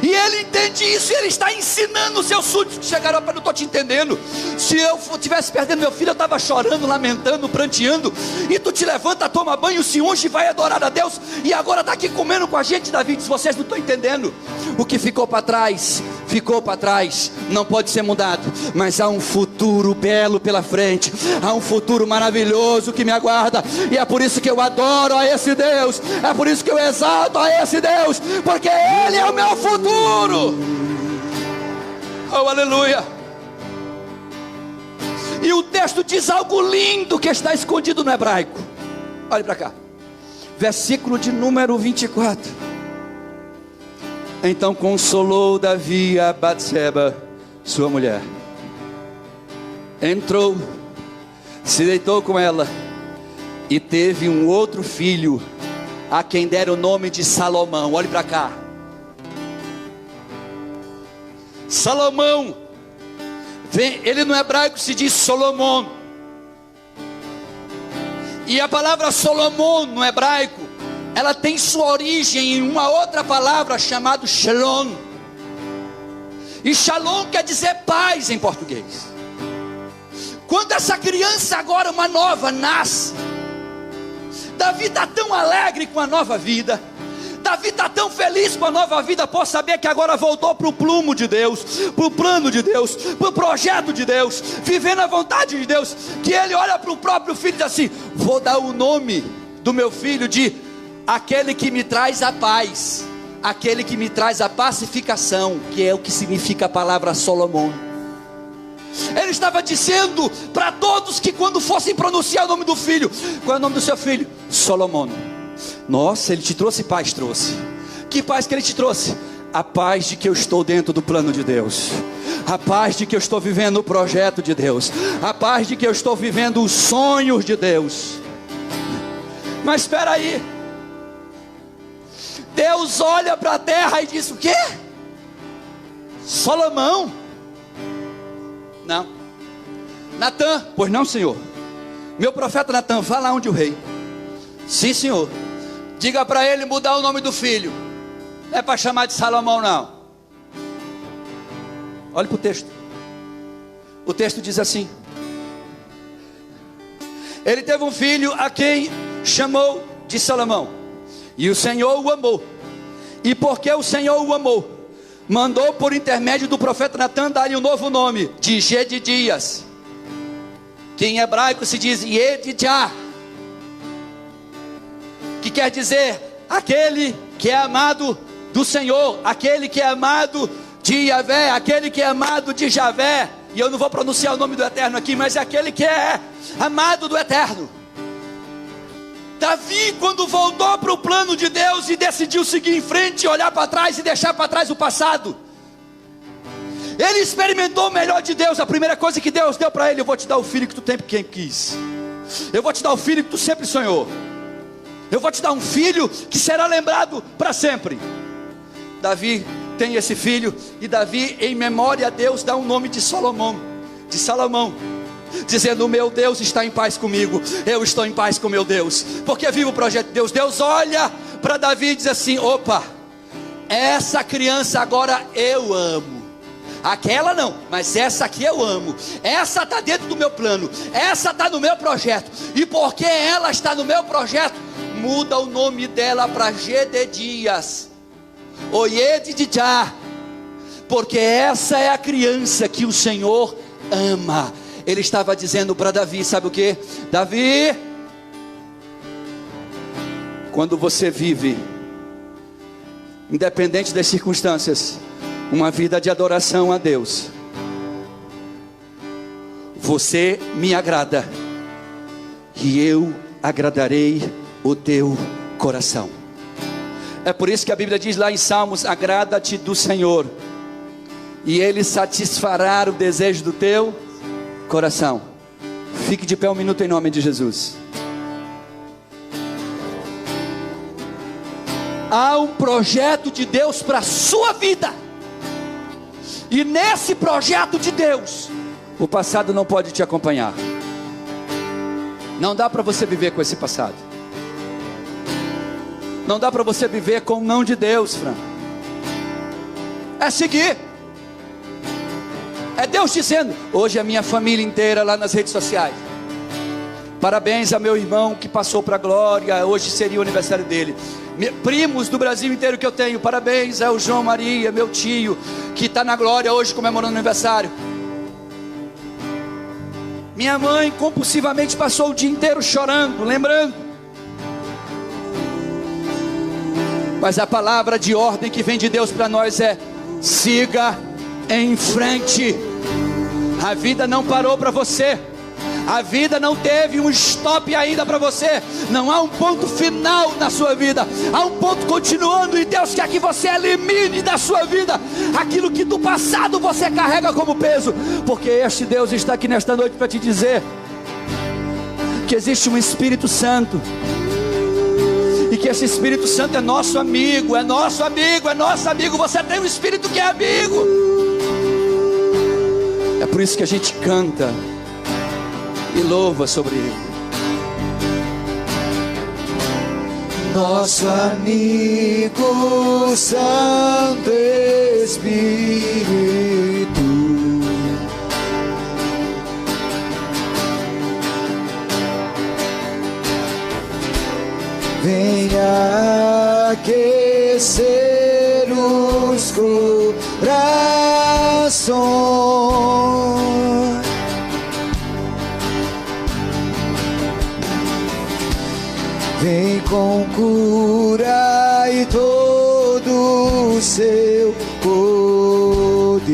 E ele entende isso, e ele está ensinando os seus súditos que chegaram: para não estou te entendendo. Se eu estivesse perdendo meu filho, eu estava chorando, lamentando, pranteando, e tu te levanta, toma banho, se unge e vai adorar a Deus, e agora está aqui comendo com a gente. Davi diz: vocês não estão entendendo. O que ficou para trás, não pode ser mudado, mas há um futuro belo pela frente, há um futuro maravilhoso que me aguarda, e é por isso que eu adoro a esse Deus, é por isso que eu exalto a esse Deus, porque Ele é o meu futuro. Oh, aleluia. E o texto diz algo lindo que está escondido no hebraico. Olhe para cá, versículo de número 24. Então consolou Davi a Batseba, sua mulher. Entrou, se deitou com ela e teve um outro filho, a quem deram o nome de Salomão. Olhe para cá. Salomão, ele no hebraico se diz Solomon. E a palavra Solomon no hebraico, ela tem sua origem em uma outra palavra chamada Shalom. E Shalom quer dizer paz em português. Quando essa criança agora, uma nova, nasce, Davi está tão alegre com a nova vida. Davi está tão feliz com a nova vida, por saber que agora voltou para o plumo de Deus, para o plano de Deus, para o projeto de Deus, vivendo a vontade de Deus, que ele olha para o próprio filho e diz assim: vou dar o nome do meu filho de aquele que me traz a paz, aquele que me traz a pacificação, que é o que significa a palavra Solomon. Ele estava dizendo para todos que quando fossem pronunciar o nome do filho: qual é o nome do seu filho? Solomon. Nossa, ele te trouxe paz, trouxe. Que paz que ele te trouxe? A paz de que eu estou dentro do plano de Deus, a paz de que eu estou vivendo o projeto de Deus, a paz de que eu estou vivendo os sonhos de Deus. Mas espera aí, Deus olha para a terra e diz: o quê? Salomão? Não. Natã? Pois não, senhor. Meu profeta Natã, vá lá onde o rei. Sim, senhor. Diga para ele mudar o nome do filho. Não é para chamar de Salomão, não. Olhe para o texto. O texto diz assim: ele teve um filho a quem chamou de Salomão, e o Senhor o amou. E porque o Senhor o amou, mandou por intermédio do profeta Natã dar-lhe um novo nome, de Jedidias, que em hebraico se diz Yedidá, que quer dizer aquele que é amado do Senhor, aquele que é amado de Yahvé, aquele que é amado de Javé. E eu não vou pronunciar o nome do Eterno aqui, mas é aquele que é amado do Eterno. Davi, quando voltou para o plano de Deus e decidiu seguir em frente, olhar para trás e deixar para trás o passado, ele experimentou o melhor de Deus. A primeira coisa que Deus deu para ele: eu vou te dar o filho que tu sempre quis, eu vou te dar o filho que tu sempre sonhou, eu vou te dar um filho que será lembrado para sempre. Davi tem esse filho, e Davi, em memória a Deus, dá o nome de Salomão, dizendo: o meu Deus está em paz comigo, eu estou em paz com meu Deus, porque vive o projeto de Deus. Deus olha para Davi e diz assim: opa, essa criança agora eu amo, aquela não, mas essa aqui eu amo, essa está dentro do meu plano, essa está no meu projeto, e porque ela está no meu projeto, muda o nome dela para Jededias, Oyedidá, porque essa é a criança que o Senhor ama. Ele estava dizendo para Davi, sabe o que? Davi, quando você vive, independente das circunstâncias, uma vida de adoração a Deus, você me agrada, e eu agradarei o teu coração. É por isso que a Bíblia diz lá em Salmos: agrada-te do Senhor, e Ele satisfará o desejo do teu coração. Fique de pé um minuto em nome de Jesus. Há um projeto de Deus para a sua vida, e nesse projeto de Deus, o passado não pode te acompanhar. Não dá para você viver com esse passado. Não dá para você viver com o não de Deus, Fran. É seguir. É Deus dizendo: hoje a minha família inteira lá nas redes sociais, parabéns a meu irmão que passou para a glória, hoje seria o aniversário dele. Primos do Brasil inteiro que eu tenho, parabéns ao João Maria, meu tio, que está na glória hoje comemorando o aniversário. Minha mãe compulsivamente passou o dia inteiro chorando, lembrando. Mas a palavra de ordem que vem de Deus para nós é: siga em frente. A vida não parou para você, a vida não teve um stop ainda para você. Não há um ponto final na sua vida, há um ponto continuando. E Deus quer que você elimine da sua vida aquilo que do passado você carrega como peso, porque este Deus está aqui nesta noite para te dizer que existe um Espírito Santo, e que esse Espírito Santo é nosso amigo, é nosso amigo, é nosso amigo. Você tem um Espírito que é amigo. É por isso que a gente canta e louva sobre ele. Nosso amigo Santo Espírito, venha aquecer os corações, vem com cura e todo o seu poder.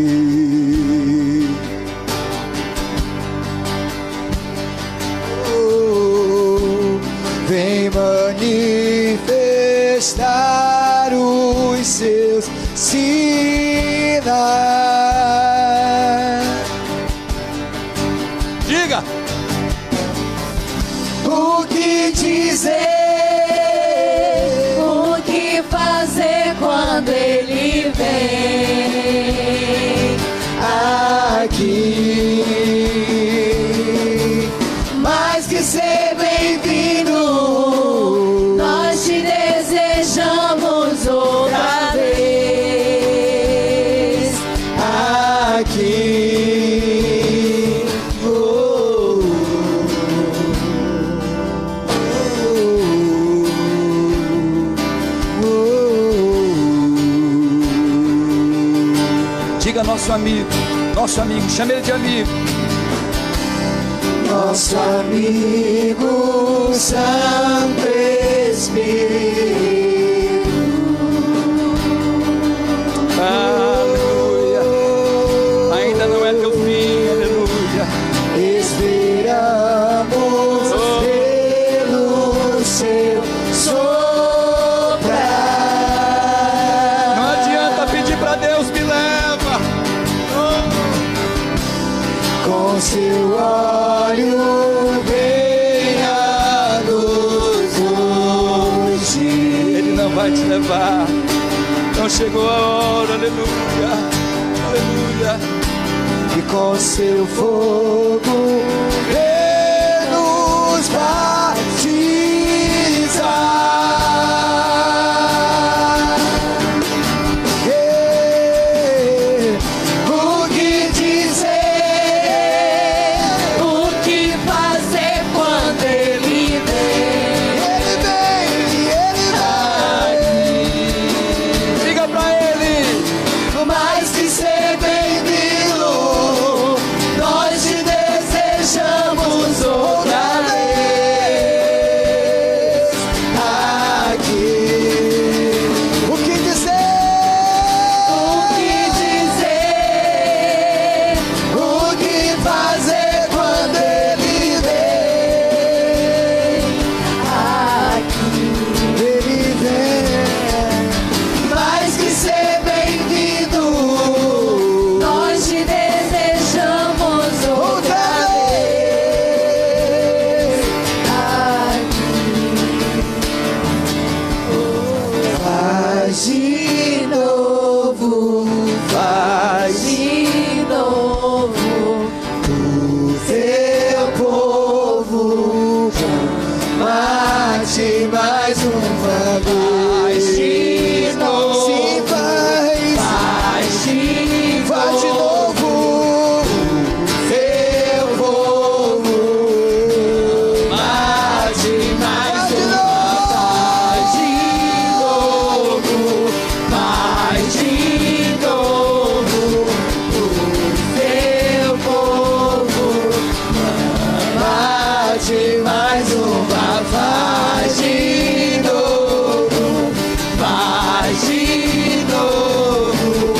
Vem manifestar os seus sinais. Diga: O que dizer aqui. Mais que ser bem-vindo, nós te desejamos outra vez. Aqui. Oh, oh, oh. Diga nosso amigo, chame ele de amigo. Nosso amigo Santo Espírito. Aleluia. Ainda não é teu fim, aleluia. Esperamos pelo seu soprar. Não adianta pedir para Deus, me leva. Com seu óleo venha nos ungir. Ele não vai te levar. Não chegou a hora, aleluia. Aleluia. E com seu fogo vem nos batizar. O que dizer, O que fazer quando ele vem? ele vem. Diga para ele. Mais que ser bem-vindo, nós te desejamos outra vez aqui. O que dizer? O que dizer? O que fazer quando ele vem? Ele vem. Mais que ser bem-vindo, Nós te desejamos outra vez. faz de novo, faz De novo, o teu povo, mate mais uma vez. de novo. Sim, faz de novo, teu povo, Mate mais de uma. mais de novo, teu povo, mate mais uma, faz de novo, faz de novo, o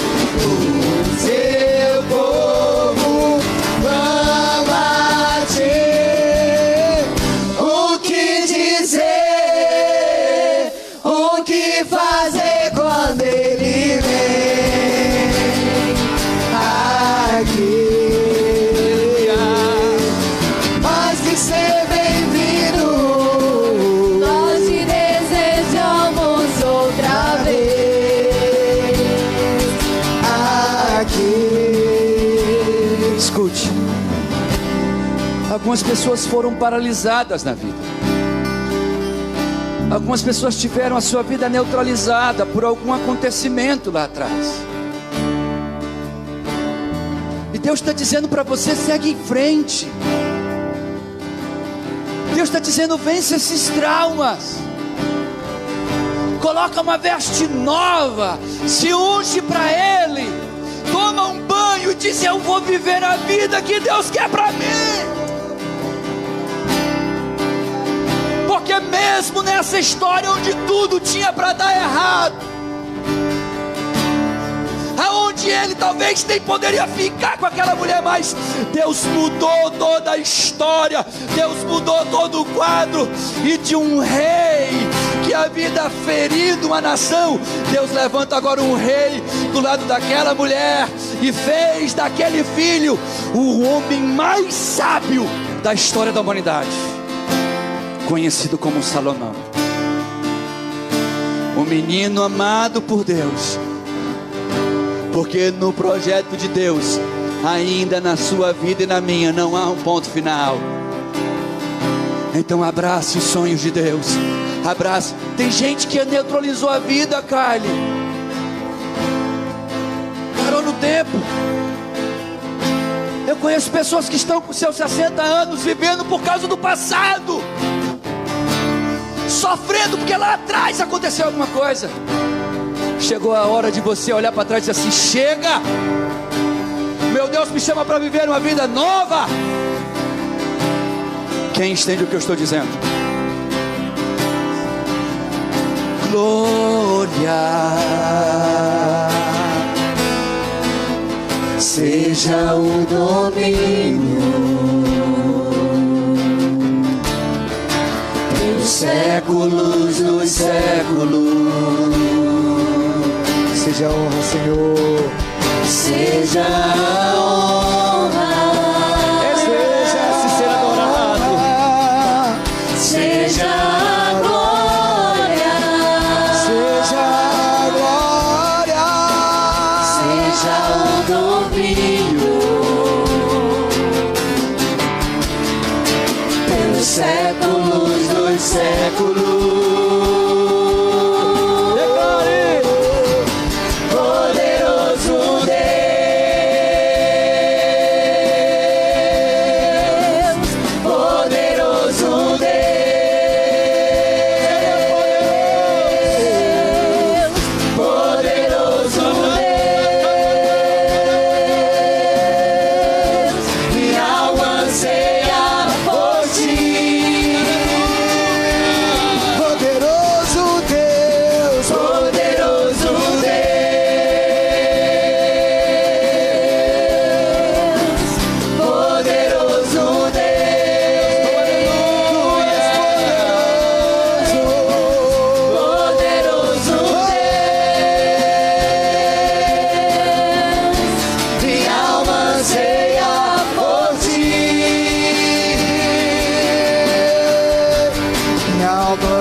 teu povo, mate. O que dizer, o que fazer quando ele vem aqui? Mais que ser bem-vindo, nós te desejamos outra vez. aqui. Escute. Algumas pessoas foram paralisadas na vida. Algumas pessoas tiveram a sua vida neutralizada por algum acontecimento lá atrás. E Deus está dizendo para você: segue em frente. Deus está dizendo: vence esses traumas. Coloca uma veste nova, se unge para Ele, toma um banho e diz: eu vou viver a vida que Deus quer para mim. Porque mesmo nessa história onde tudo tinha para dar errado, aonde ele talvez nem poderia ficar com aquela mulher, mas Deus mudou toda a história, Deus mudou todo o quadro, e de um rei que havia ferido uma nação, Deus levanta agora um rei do lado daquela mulher e fez daquele filho o homem mais sábio da história da humanidade, conhecido como Salomão. O menino amado por Deus, Porque no projeto de Deus, ainda na sua vida e na minha, não há um ponto final. Então abrace os sonhos de Deus. Abrace. Tem gente que neutralizou a vida, Kylie. Parou no tempo. Eu conheço pessoas que estão com seus 60 anos vivendo por causa do passado, sofrendo porque lá atrás aconteceu alguma coisa. Chegou a hora de você olhar para trás e dizer assim: chega, meu Deus me chama para viver uma vida nova. Quem entende o que eu estou dizendo? Glória seja o domínio pelos séculos dos séculos. Seja a honra, Senhor. Seja a honra. Merece ser adorado. Seja a glória. Seja a glória. Seja o domínio pelos séculos dos séculos.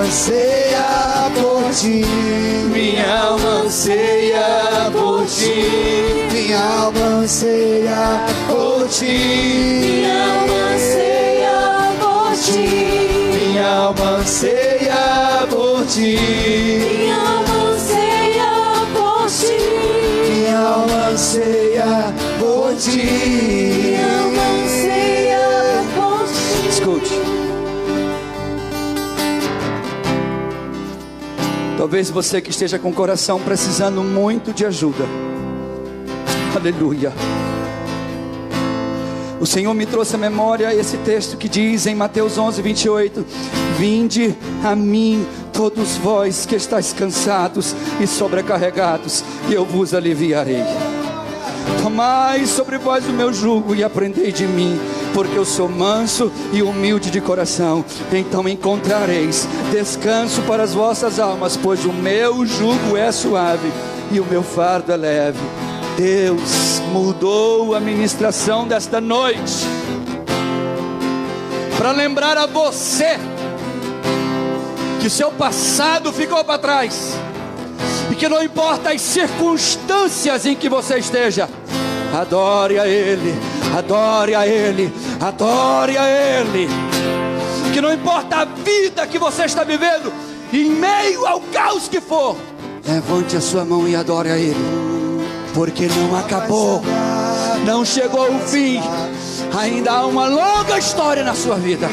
anseia por ti, minha alma anseia por ti, minha alma anseia por ti, minha alma anseia por ti, minha alma anseia por ti, minha alma anseia por ti, minha alma anseia por ti, minha alma anseia por ti. Escute. Talvez você que esteja com o coração precisando muito de ajuda. Aleluia. O Senhor me trouxe à memória esse texto que diz em Mateus 11:28: Vinde a mim todos vós que estáis cansados e sobrecarregados, e eu vos aliviarei. Tomai sobre vós o meu jugo e aprendei de mim, porque eu sou manso e humilde de coração. Então encontrareis descanso para as vossas almas, pois o meu jugo é suave e o meu fardo é leve. Deus mudou a ministração desta noite para lembrar a você que seu passado ficou para trás e que não importa as circunstâncias em que você esteja, adore a Ele, adore a Ele, adore a Ele. Que não importa a vida que você está vivendo, em meio ao caos que for, levante a sua mão e adore a Ele, porque não acabou, não chegou o fim, ainda há uma longa história na sua vida,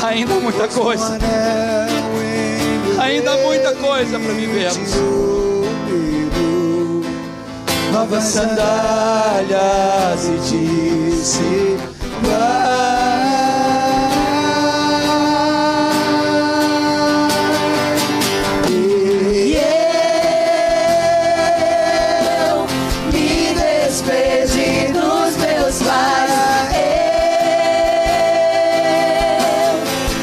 ainda há muita coisa, ainda há muita coisa para vivermos. Novas sandálias e disse: E eu me despedi dos meus pais, eu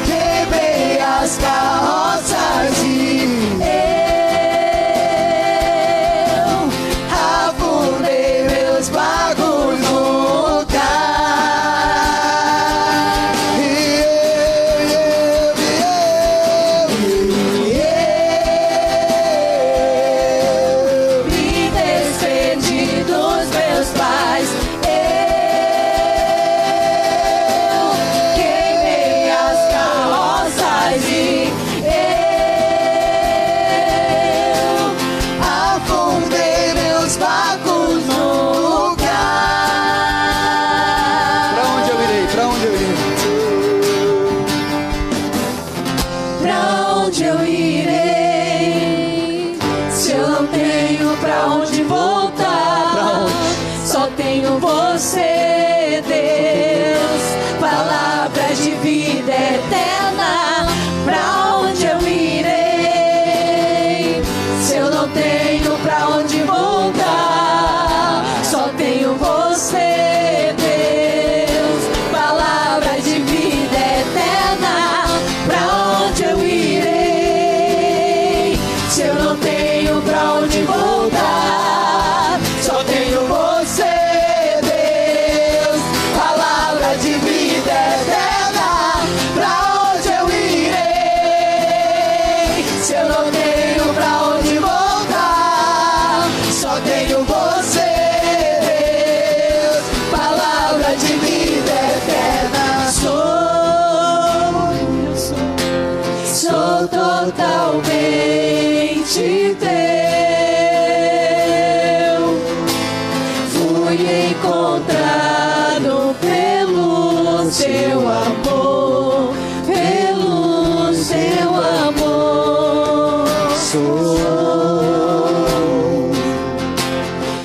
quebrei as carroças e afundei meus bagulhos no carro. Me despedi você, Deus. Palavras de vida eterna, pra onde eu irei? Se eu não tenho pra onde voltar, só tenho você, Deus. Palavras de vida eterna, pra onde eu irei? Se eu não tenho pra onde voltar, só tenho você, Deus. Palavra de vida eterna, pra onde eu irei? Se eu não tenho pra onde voltar, só tenho você, Deus. Palavra de vida eterna. Sou totalmente teu. Fui encontrado pelo seu amor, pelo seu amor.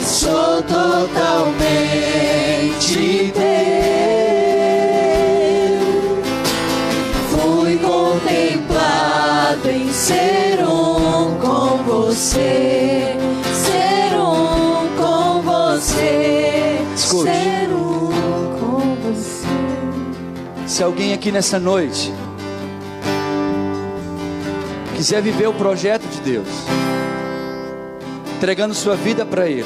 Sou totalmente teu. Fui contemplado em ser um com você, ser um com você, Escute. ser um com você. Se alguém aqui nessa noite quiser viver o projeto de Deus, entregando sua vida para Ele,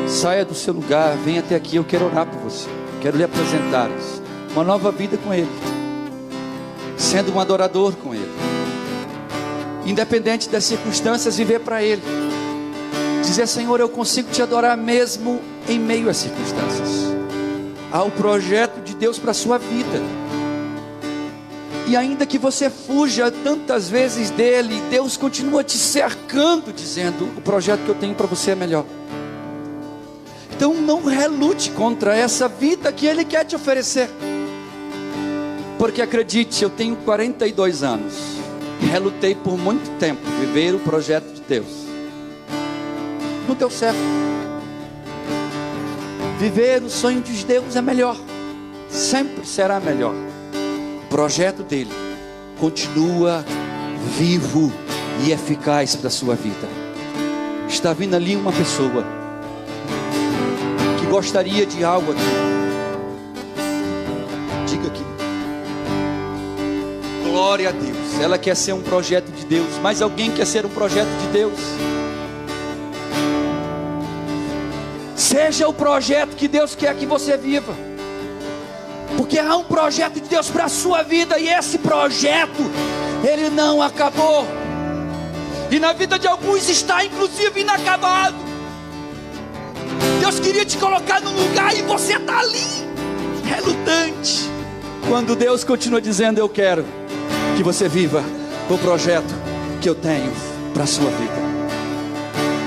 saia do seu lugar, venha até aqui, eu quero orar por você, quero lhe apresentar uma nova vida com Ele, sendo um adorador com Ele, independente das circunstâncias, viver para Ele, dizer: Senhor, eu consigo te adorar mesmo em meio às circunstâncias. Há o projeto de Deus para a sua vida, e ainda que você fuja tantas vezes dele, Deus continua te cercando, dizendo: o projeto que eu tenho para você é melhor. Então não relute contra essa vida que Ele quer te oferecer, porque acredite, eu tenho 42 anos, relutei por muito tempo viver o projeto de Deus, não deu certo. Viver o sonho de Deus é melhor, sempre será melhor. O projeto dele continua vivo e eficaz para a sua vida. Está vindo ali uma pessoa que gostaria de algo aqui. Diga aqui. Glória a Deus. Ela quer ser um projeto de Deus. Mas alguém quer ser um projeto de Deus? Seja o projeto que Deus quer que você viva, porque há um projeto de Deus para a sua vida, e esse projeto, ele não acabou, e na vida de alguns está inclusive inacabado. Deus queria te colocar num lugar e você está ali, relutante, quando Deus continua dizendo: eu quero que você viva o projeto que eu tenho para a sua vida.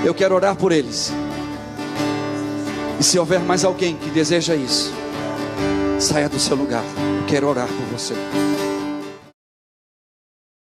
Eu quero orar por eles. E se houver mais alguém que deseja isso, saia do seu lugar. Eu quero orar por você.